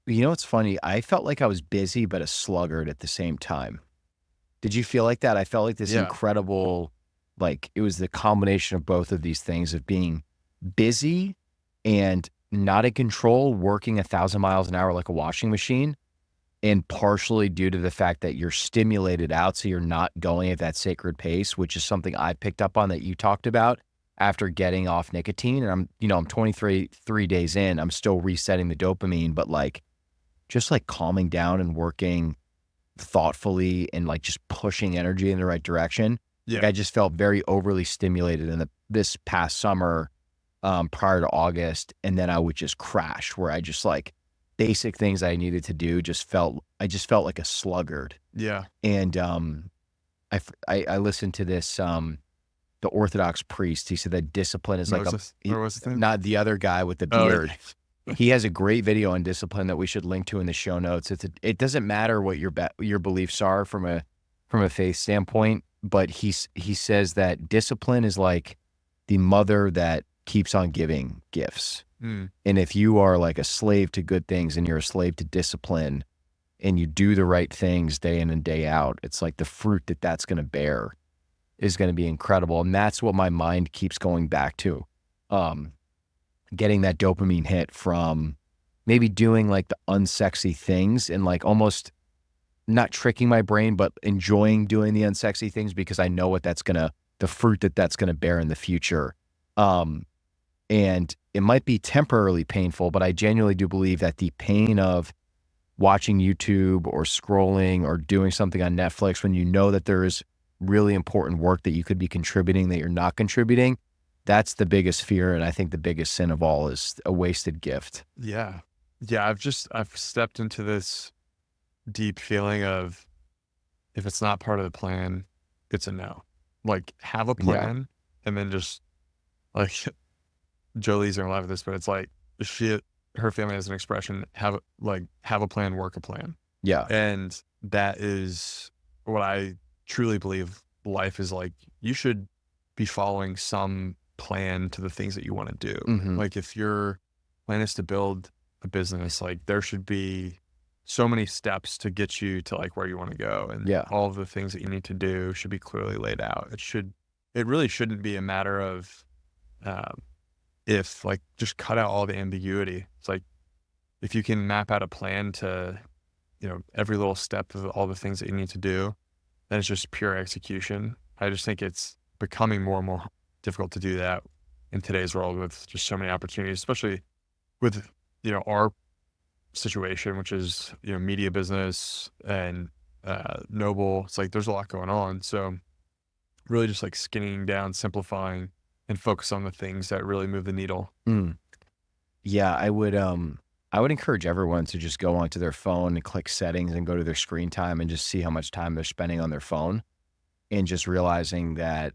You know what's funny? I felt like I was busy, but a sluggard at the same time. Did you feel like that? I felt like this Yeah. incredible, like it was the combination of both of these things of being busy and not in control, working 1,000 miles an hour like a washing machine, and partially due to the fact that you're stimulated out, so you're not going at that sacred pace, which is something I picked up on that you talked about after getting off nicotine. And I'm 3 days in, I'm still resetting the dopamine, but like just like calming down and working thoughtfully and like just pushing energy in the right direction. Like Yeah. I just felt very overly stimulated in this past summer, prior to August. And then I would just crash where I just like basic things I needed to do I just felt like a sluggard. Yeah. And, I listened to this, the Orthodox priest. He said that discipline is like Moses, or what's his name? not the other guy with the Oh, beard. He has a great video on discipline that we should link to in the show notes. It doesn't matter what your beliefs are from a faith standpoint, but he says that discipline is like the mother that keeps on giving gifts. Mm. And if you are like a slave to good things and you're a slave to discipline and you do the right things day in and day out, it's like the fruit that's going to bear is going to be incredible. And that's what my mind keeps going back to. Getting that dopamine hit from maybe doing like the unsexy things and like almost not tricking my brain, but enjoying doing the unsexy things because I know what the fruit that's going to bear in the future. And it might be temporarily painful, but I genuinely do believe that the pain of watching YouTube or scrolling or doing something on Netflix when you know that there is really important work that you could be contributing that you're not contributing, that's the biggest fear. And I think the biggest sin of all is a wasted gift. Yeah. Yeah. I've stepped into this deep feeling of if it's not part of the plan, it's a no. Like have a plan and then just like Jolie's gonna laugh at this, but it's like her family has an expression, have a plan, work a plan. Yeah. And that is what I truly believe life is like. You should be following some plan to the things that you want to do. Mm-hmm. Like if your plan is to build a business, like there should be so many steps to get you to like where you want to go. And all of the things that you need to do should be clearly laid out. It really shouldn't be a matter of, if like just cut out all the ambiguity. It's like, if you can map out a plan to, every little step of all the things that you need to do, then it's just pure execution. I just think it's becoming more and more difficult to do that in today's world with just so many opportunities, especially with, our situation, which is, media business and, Noble. It's like, there's a lot going on. So really just like skinning down, simplifying, and focus on the things that really move the needle. Yeah, I would encourage everyone to just go onto their phone and click settings and go to their screen time and just see how much time they're spending on their phone, and just realizing that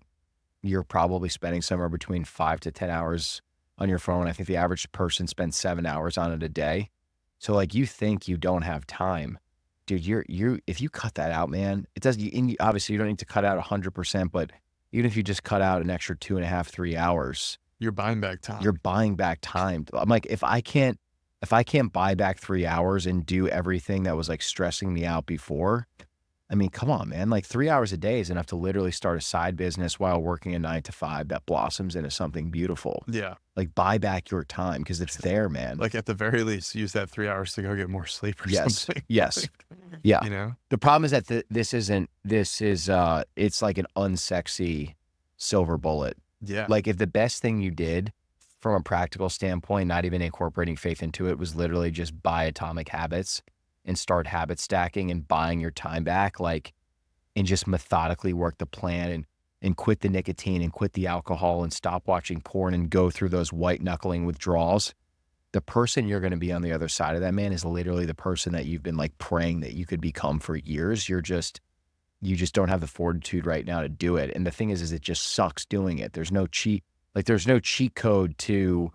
you're probably spending somewhere between 5 to 10 hours on your phone. I think the average person spends 7 hours on it a day. So like you think you don't have time, dude, if you cut that out, man, it does. Obviously you don't need to cut out 100%, but even if you just cut out an extra 2.5, 3 hours, you're buying back time. You're buying back time. I'm like, if I can't buy back 3 hours and do everything that was like stressing me out before, I mean, come on, man. Like 3 hours a day is enough to literally start a side business while working a 9 to 5 that blossoms into something beautiful. Yeah. Like buy back your time because it's there, man. Like at the very least, use that 3 hours to go get more sleep or something. Yes. Yeah. The problem is that it's like an unsexy silver bullet. Yeah. Like if the best thing you did from a practical standpoint, not even incorporating faith into it, was literally just buy Atomic Habits and start habit stacking and buying your time back, like, and just methodically work the plan and quit the nicotine and quit the alcohol and stop watching porn and go through those white knuckling withdrawals. The person you're going to be on the other side of that, man, is literally the person that you've been like praying that you could become for years. You just don't have the fortitude right now to do it. And the thing is it just sucks doing it. There's no cheat code to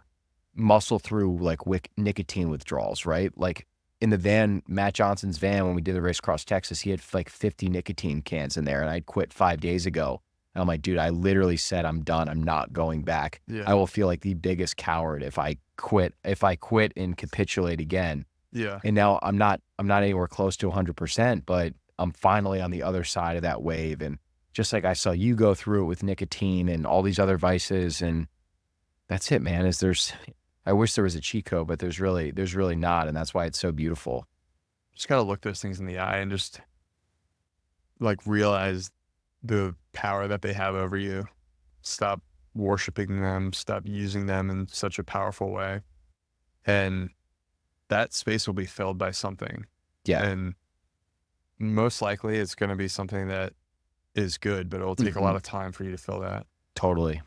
muscle through like nicotine withdrawals, right? Like in the van, Matt Johnson's van, when we did the race across Texas, he had like 50 nicotine cans in there, and I'd quit 5 days ago. And I'm like, dude, I literally said, I'm done. I'm not going back. Yeah. I will feel like the biggest coward if I quit and capitulate again. Yeah. And now I'm not anywhere close to 100%, but I'm finally on the other side of that wave. And just like I saw you go through it with nicotine and all these other vices, and that's it, man. I wish there was a cheat code, but there's really not. And that's why it's so beautiful. Just got to look those things in the eye and just like realize the power that they have over you. Stop worshiping them, stop using them in such a powerful way. And that space will be filled by something. Yeah. And most likely it's going to be something that is good, but it'll take a lot of time for you to fill that. Totally.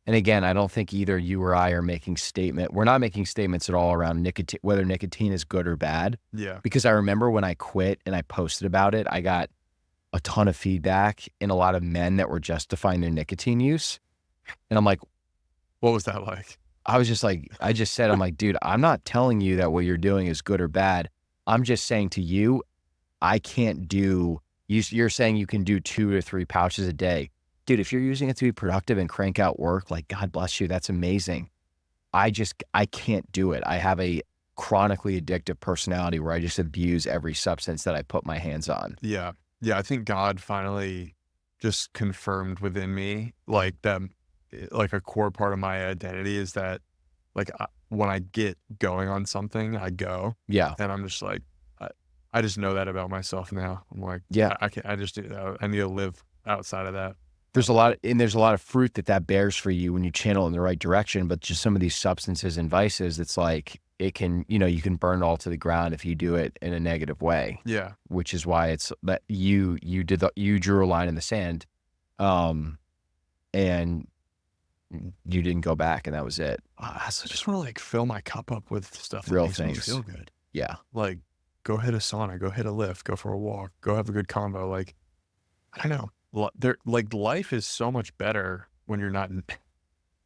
And again, I don't think either you or I are we're not making statements at all around nicotine, whether nicotine is good or bad. Yeah. Because I remember when I quit and I posted about it, I got a ton of feedback and a lot of men that were justifying their nicotine use. And I'm like, what was that like? I just said, I'm like, dude, I'm not telling you that what you're doing is good or bad. I'm just saying to you, I can't do, you're saying you can do 2 to 3 pouches a day. Dude, if you're using it to be productive and crank out work, like, God bless you, that's amazing. I can't do it. I have a chronically addictive personality where I just abuse every substance that I put my hands on. Yeah. Yeah. I think God finally just confirmed within me, like that, like a core part of my identity is that like when I get going on something, I go. Yeah. And I'm just like, I just know that about myself now. I'm like, yeah, I just do that. I need to live outside of that. There's a lot of fruit that bears for you when you channel in the right direction, but just some of these substances and vices, it's like, it can, you can burn it all to the ground if you do it in a negative way. Yeah. Which is why it's that you drew a line in the sand, and you didn't go back, and that was it. I just want to like fill my cup up with stuff that real makes things. me feel good. Yeah. Like go hit a sauna, go hit a lift, go for a walk, go have a good combo. Like, I don't know. Like life is so much better when you're not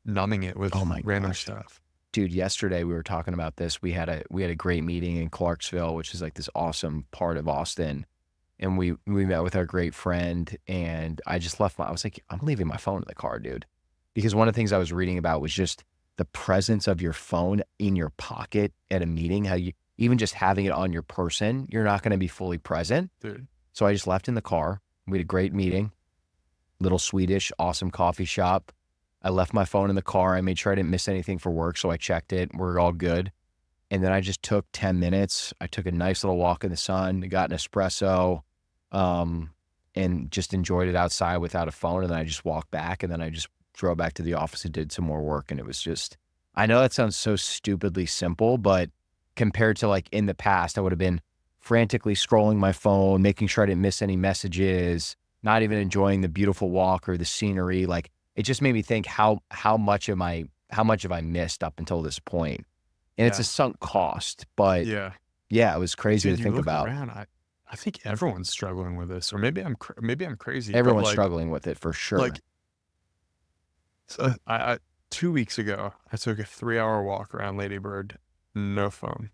numbing it with random stuff. Dude, yesterday we were talking about this. We had a great meeting in Clarksville, which is like this awesome part of Austin. And we met with our great friend, and I just I was like, I'm leaving my phone in the car, dude. Because one of the things I was reading about was just the presence of your phone in your pocket at a meeting, how you, even just having it on your person, you're not going to be fully present. Dude. So I just left in the car. We had a great meeting, little Swedish, awesome coffee shop. I left my phone in the car. I made sure I didn't miss anything for work. So I checked it. We're all good. And then I just took 10 minutes. I took a nice little walk in the sun, got an espresso, and just enjoyed it outside without a phone. And then I just walked back, and then I just drove back to the office and did some more work. And it was just, I know that sounds so stupidly simple, but compared to like in the past, I would have been frantically scrolling my phone, making sure I didn't miss any messages, not even enjoying the beautiful walk or the scenery. Like, it just made me think how much have I missed up until this point? And it's a sunk cost, but yeah, it was crazy to think about. Around, I think everyone's struggling with this, or maybe I'm crazy. Everyone's struggling with it for sure. Like, so I 2 weeks ago, I took a 3-hour walk around Lady Bird, no phone.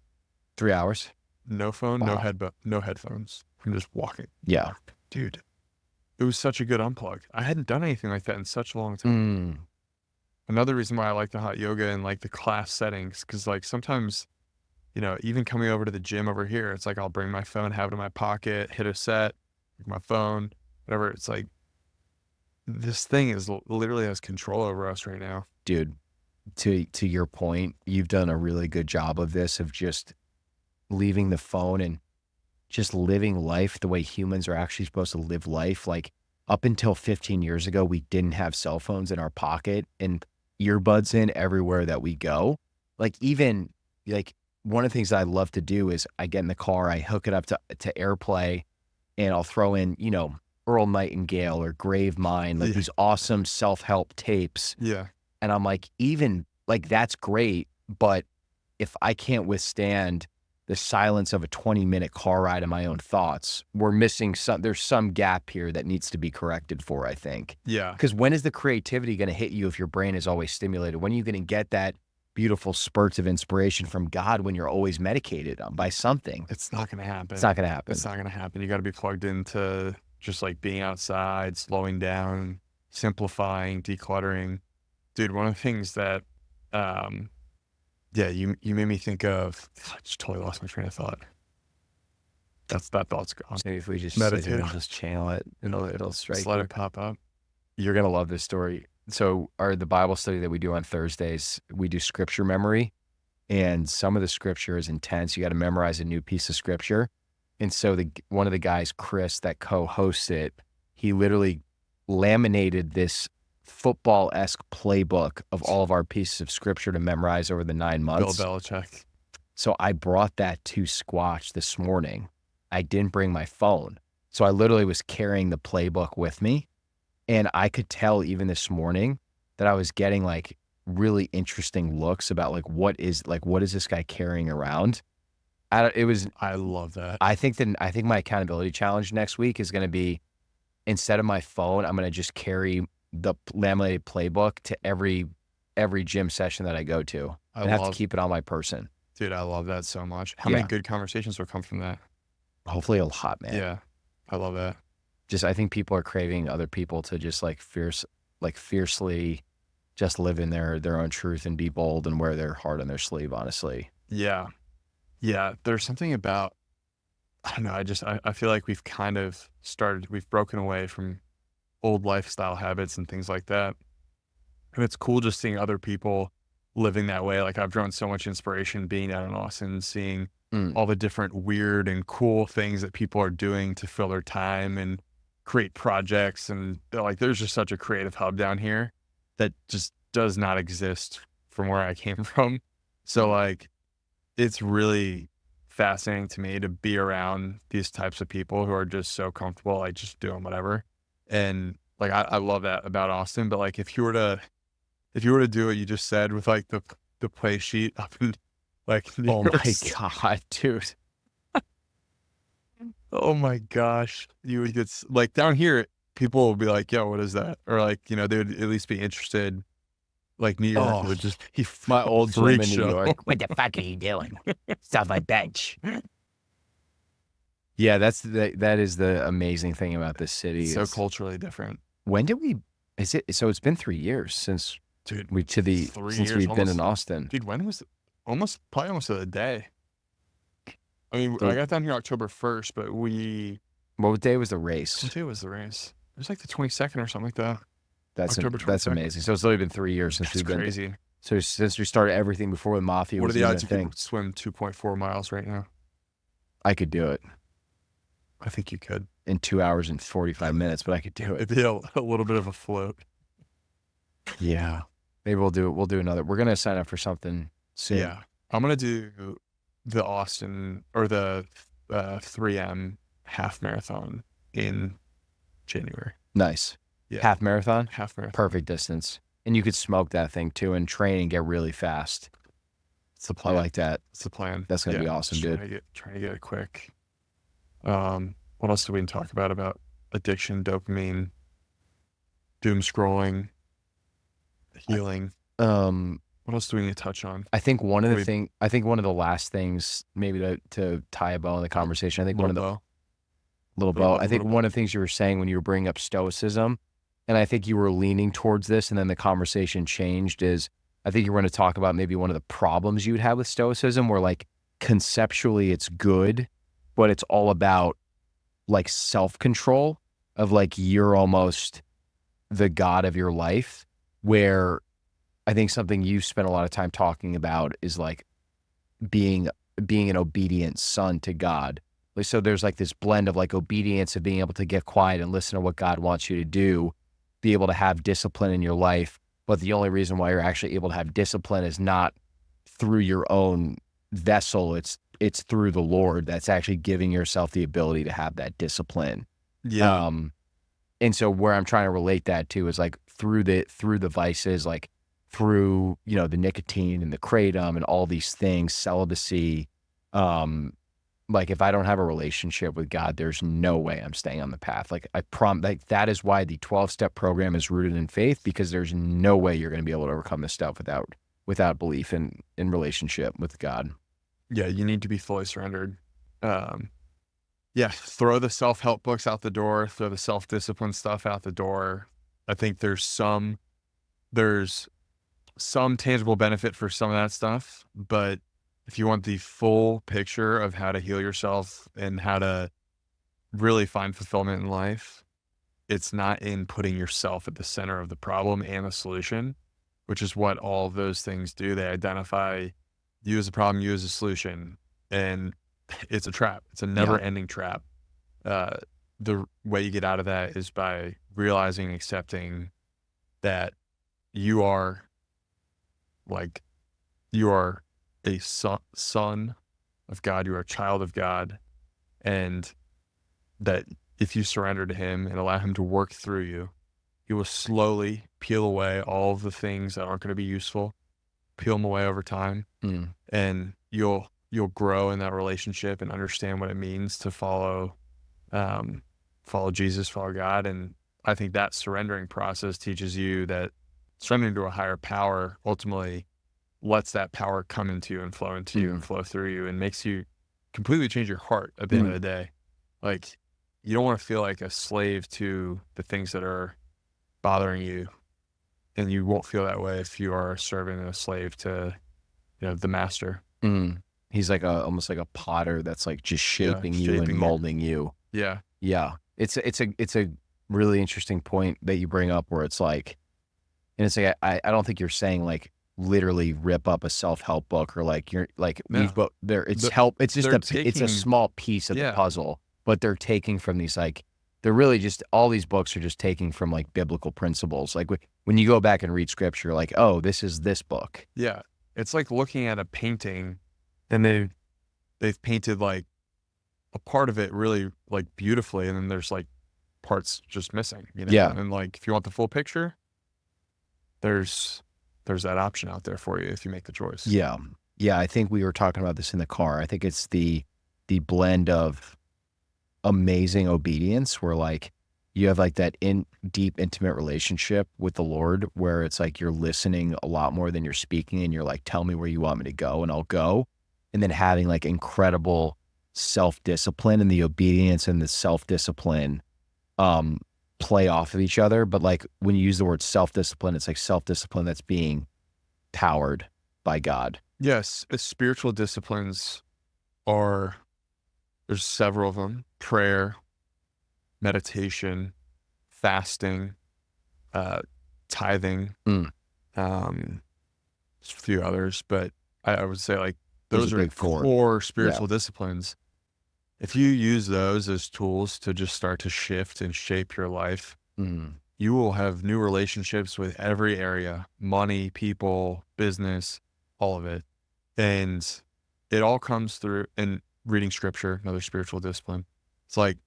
3 hours? No phone, wow. No headphones. I'm just walking. Yeah. Dude, it was such a good unplug. I hadn't done anything like that in such a long time. Another reason why I like the hot yoga and like the class settings, because like sometimes, even coming over to the gym over here, it's like I'll bring my phone, have it in my pocket, hit a set, my phone, whatever. It's like, this thing is literally has control over us right now. Dude, to your point, you've done a really good job of this, of just leaving the phone and just living life the way humans are actually supposed to live life. Like, up until 15 years ago, we didn't have cell phones in our pocket and earbuds in everywhere that we go. Like, even like one of the things I love to do is I get in the car, I hook it up to AirPlay, and I'll throw in, Earl Nightingale or Grave Mind, like these awesome self-help tapes. Yeah. And I'm like, even like, that's great. But if I can't withstand the silence of a 20-minute car ride in my own thoughts, we're missing there's some gap here that needs to be corrected for, I think. Yeah. Because when is the creativity going to hit you if your brain is always stimulated? When are you going to get that beautiful spurts of inspiration from God when you're always medicated by something? It's not going to happen. It's not going to happen. It's not going to happen. You got to be plugged into just like being outside, slowing down, simplifying, decluttering. Dude, one of the things that, you made me think of, I just totally lost my train of thought. That thought's gone. Maybe if we just Meditate sit here on and just channel it, it'll strike Just let you. it pop up. You're gonna love this story. So the Bible study that we do on Thursdays, we do scripture memory, and some of the scripture is intense. You got to memorize a new piece of scripture. And so one of the guys, Chris, that co-hosts it, he literally laminated this football-esque playbook of all of our pieces of scripture to memorize over the 9 months. Bill Belichick. So I brought that to Squatch this morning. I didn't bring my phone. So I literally was carrying the playbook with me. And I could tell even this morning that I was getting like really interesting looks about like, what is this guy carrying around? I love that. I think my accountability challenge next week is going to be, instead of my phone, I'm going to just carry the laminated playbook to every gym session that I go to. I have to keep it on my person. Dude, I love that so much. How many good conversations will come from that? Hopefully a lot, man. Yeah. I love that. I think people are craving other people to just fiercely just live in their own truth and be bold and wear their heart on their sleeve, honestly. Yeah. Yeah. There's something about, I don't know, I feel like we've broken away from old lifestyle habits and things like that. And it's cool just seeing other people living that way. Like, I've drawn so much inspiration being down in Austin, seeing all the different weird and cool things that people are doing to fill their time and create projects. And there's just such a creative hub down here that just does not exist from where I came from. So it's really fascinating to me to be around these types of people who are just so comfortable, like just doing whatever. And I love that about Austin. But if you were to do what you just said with the play sheet up in oh my God, dude. Oh my gosh. It's down here, people will be like, yo, what is that? Or they would at least be interested. New York would just be my old gym in New show. York. What the fuck are you doing? It's on my bench. Yeah, that is the amazing thing about this city. It's so culturally different. When did so it's been 3 years since we've been in Austin. Dude, when was it? Probably almost to the day. I mean, I got down here October 1st, but what day was the race? What day was the race? It was the 22nd or something like that. That's amazing. So it's only been 3 years since we've been. Crazy. So since we started everything before the Mafia. What are the odds you could swim 2.4 miles right now? I could do it. I think you could. In 2 hours and 45 minutes, but I could do it. It'd be a little bit of a float. Yeah. Maybe we'll do it. We'll do another. We're going to sign up for something soon. Yeah. I'm going to do the Austin or the 3M half marathon in January. Nice. Yeah. Half marathon? Half marathon. Perfect distance. And you could smoke that thing too and train and get really fast. It's the plan. I like that. It's the plan. That's going to be awesome, dude. Trying to get it quick. What else do we talk about addiction, dopamine, doom scrolling, healing? What else do we need to touch on? I think one of the last things, maybe to tie a bow in the conversation, I think one of the things you were saying when you were bringing up stoicism, and I think you were leaning towards this, and then the conversation changed, is I think you were going to talk about maybe one of the problems you'd have with stoicism, where conceptually it's good, but it's all about self-control of you're almost the god of your life, where I think something you spent a lot of time talking about is being an obedient son to God. So there's this blend of obedience, of being able to get quiet and listen to what God wants you to do, be able to have discipline in your life. But the only reason why you're actually able to have discipline is not through your own vessel. It's through the Lord that's actually giving yourself the ability to have that discipline. Yeah. And so where I'm trying to relate that to is through the vices, through, the nicotine and the kratom and all these things, celibacy. If I don't have a relationship with God, there's no way I'm staying on the path. That is why the 12-step program is rooted in faith, because there's no way you're going to be able to overcome this stuff without belief in relationship with God. Yeah, you need to be fully surrendered. Throw the self-help books out the door, throw the self-discipline stuff out the door. I think there's some tangible benefit for some of that stuff, but if you want the full picture of how to heal yourself and how to really find fulfillment in life, it's not in putting yourself at the center of the problem and the solution, which is what all of those things do. They identify you as a problem, you as a solution, and it's a trap. It's a never-ending trap. The way you get out of that is by realizing and accepting that you are a son of God, you are a child of God, and that if you surrender to him and allow him to work through you, he will slowly peel away all of the things that aren't going to be useful, peel them away over time, and you'll grow in that relationship and understand what it means to follow Jesus, follow God. And I think that surrendering process teaches you that surrendering to a higher power ultimately lets that power come into you and flow into you and flow through you, and makes you completely change your heart at the end of the day. Like, you don't want to feel like a slave to the things that are bothering you, and you won't feel that way if you are a servant and a slave to, the master. He's like almost like a potter that's like just shaping you and molding you. Yeah. It's a really interesting point that you bring up, where it's like, and it's like, I don't think you're saying like literally rip up a self-help book, or like you're like, it's just it's a small piece of the puzzle, but they're taking from these, like, they're really just, all these books are just taking from like biblical principles. Like when you go back and read scripture, like, oh, this is this book. Yeah. It's like looking at a painting, and they've painted like a part of it really like beautifully, and then there's like parts just missing, Yeah. And like, if you want the full picture, there's that option out there for you if you make the choice. Yeah. I think we were talking about this in the car. I think it's the blend of amazing obedience, where like you have like that deep, intimate relationship with the Lord, where it's like you're listening a lot more than you're speaking, and you're like, tell me where you want me to go and I'll go. And then having like incredible self-discipline, and the obedience and the self-discipline play off of each other. But like when you use the word self-discipline, it's like self-discipline that's being powered by God. Yes. Spiritual disciplines there's several of them: prayer, meditation, fasting, tithing, there's a few others, but I would say like those are core spiritual disciplines. If you use those as tools to just start to shift and shape your life, you will have new relationships with every area: money, people, business, all of it. And it all comes through, and reading scripture, another spiritual discipline. It's like,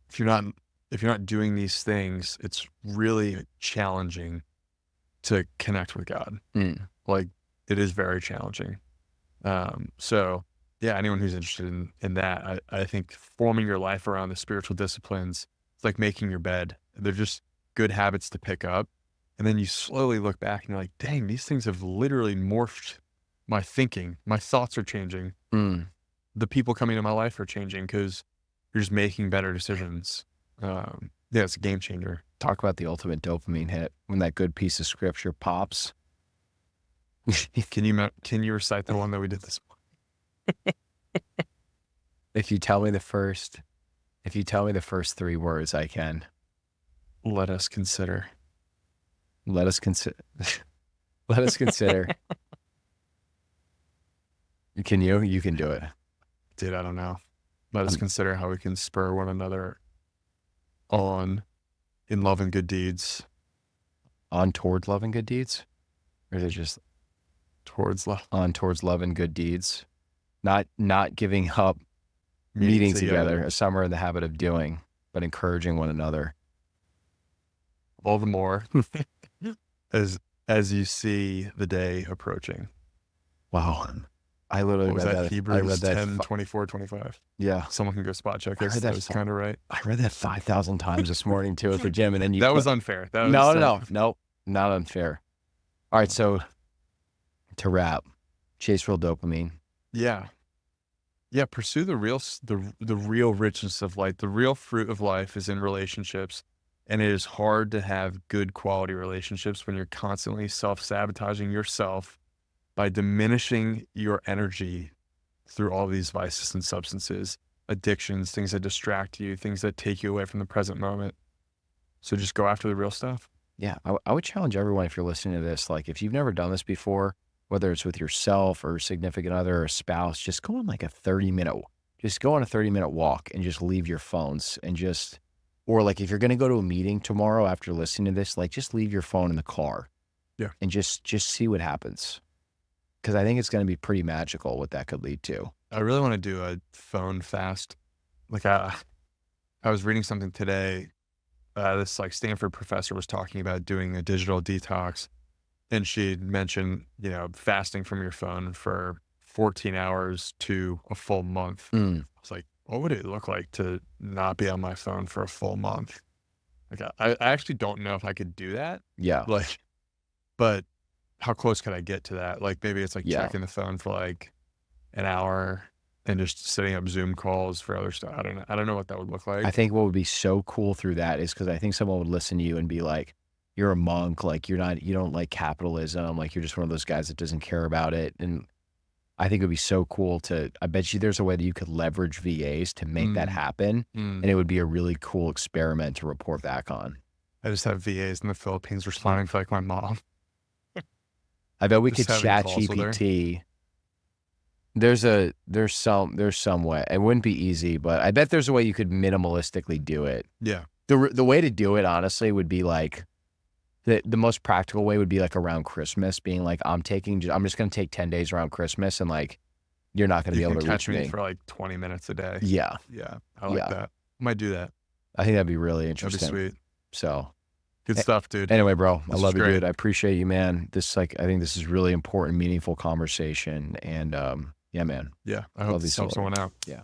if you're not doing these things, it's really challenging to connect with God. Like, it is very challenging. So yeah, anyone who's interested in that, I think forming your life around the spiritual disciplines, it's like making your bed. They're just good habits to pick up. And then you slowly look back and you're like, dang, these things have literally morphed my thinking. My thoughts are changing. The people coming into my life are changing because you're just making better decisions. It's a game changer. Talk about the ultimate dopamine hit, when that good piece of scripture pops. Can you recite the one that we did this morning? If you tell me the first 3 words, I can. Let us consider. Let us consider. Let us consider. Can you? You can do it. Dude, I don't know. Let us consider how we can spur one another on in love and good deeds. On towards love and good deeds? Or is it just towards love? On towards love and good deeds. Not giving up meeting together, as some are in the habit of doing, but encouraging one another. All the more as you see the day approaching. Wow. I literally read that. Hebrews, I read that 10, 24, 25. Yeah. Someone can go spot check it. That was kind of right. I read that 5,000 times this morning too at the gym, and then that was unfair. That was no, not unfair. All right, so to wrap, chase real dopamine. Yeah. Pursue the real richness of life. The real fruit of life is in relationships. And it is hard to have good quality relationships when you're constantly self-sabotaging yourself by diminishing your energy through all these vices and substances, addictions, things that distract you, things that take you away from the present moment. So just go after the real stuff. Yeah, I would challenge everyone, if you're listening to this, like if you've never done this before, whether it's with yourself or a significant other or a spouse, just go on like a 30-minute walk and just leave your phones and just, or like if you're going to go to a meeting tomorrow after listening to this, like just leave your phone in the car. Yeah. And just see what happens. Because I think it's going to be pretty magical what that could lead to. I really want to do a phone fast. Like I was reading something today. This like Stanford professor was talking about doing a digital detox, and she mentioned, fasting from your phone for 14 hours to a full month. I was like, what would it look like to not be on my phone for a full month? Like I actually don't know if I could do that. Yeah. Like, but how close could I get to that? Like maybe it's like checking the phone for like an hour and just setting up Zoom calls for other stuff. I don't know what that would look like. I think what would be so cool through that is because I think someone would listen to you and be like, you're a monk, like you don't like capitalism, like you're just one of those guys that doesn't care about it. And I think it would be so cool I bet you there's a way that you could leverage VAs to make that happen. And it would be a really cool experiment to report back on. I just have VAs in the Philippines responding to like my mom. I bet we could chat GPT. There's some way. It wouldn't be easy, but I bet there's a way you could minimalistically do it. Yeah. The way to do it, honestly, would be like, the most practical way would be like around Christmas, being like, I'm just going to take 10 days around Christmas, and like, you're not going to be able to catch reach me for like 20 minutes a day. Yeah. Yeah. I like that. Might do that. I think that'd be really interesting. That'd be sweet. So good stuff, dude. Anyway, bro, I love you, great. dude. I appreciate you, man. I think this is really important, meaningful conversation. And yeah, man. Yeah. I hope this helps someone out. Yeah.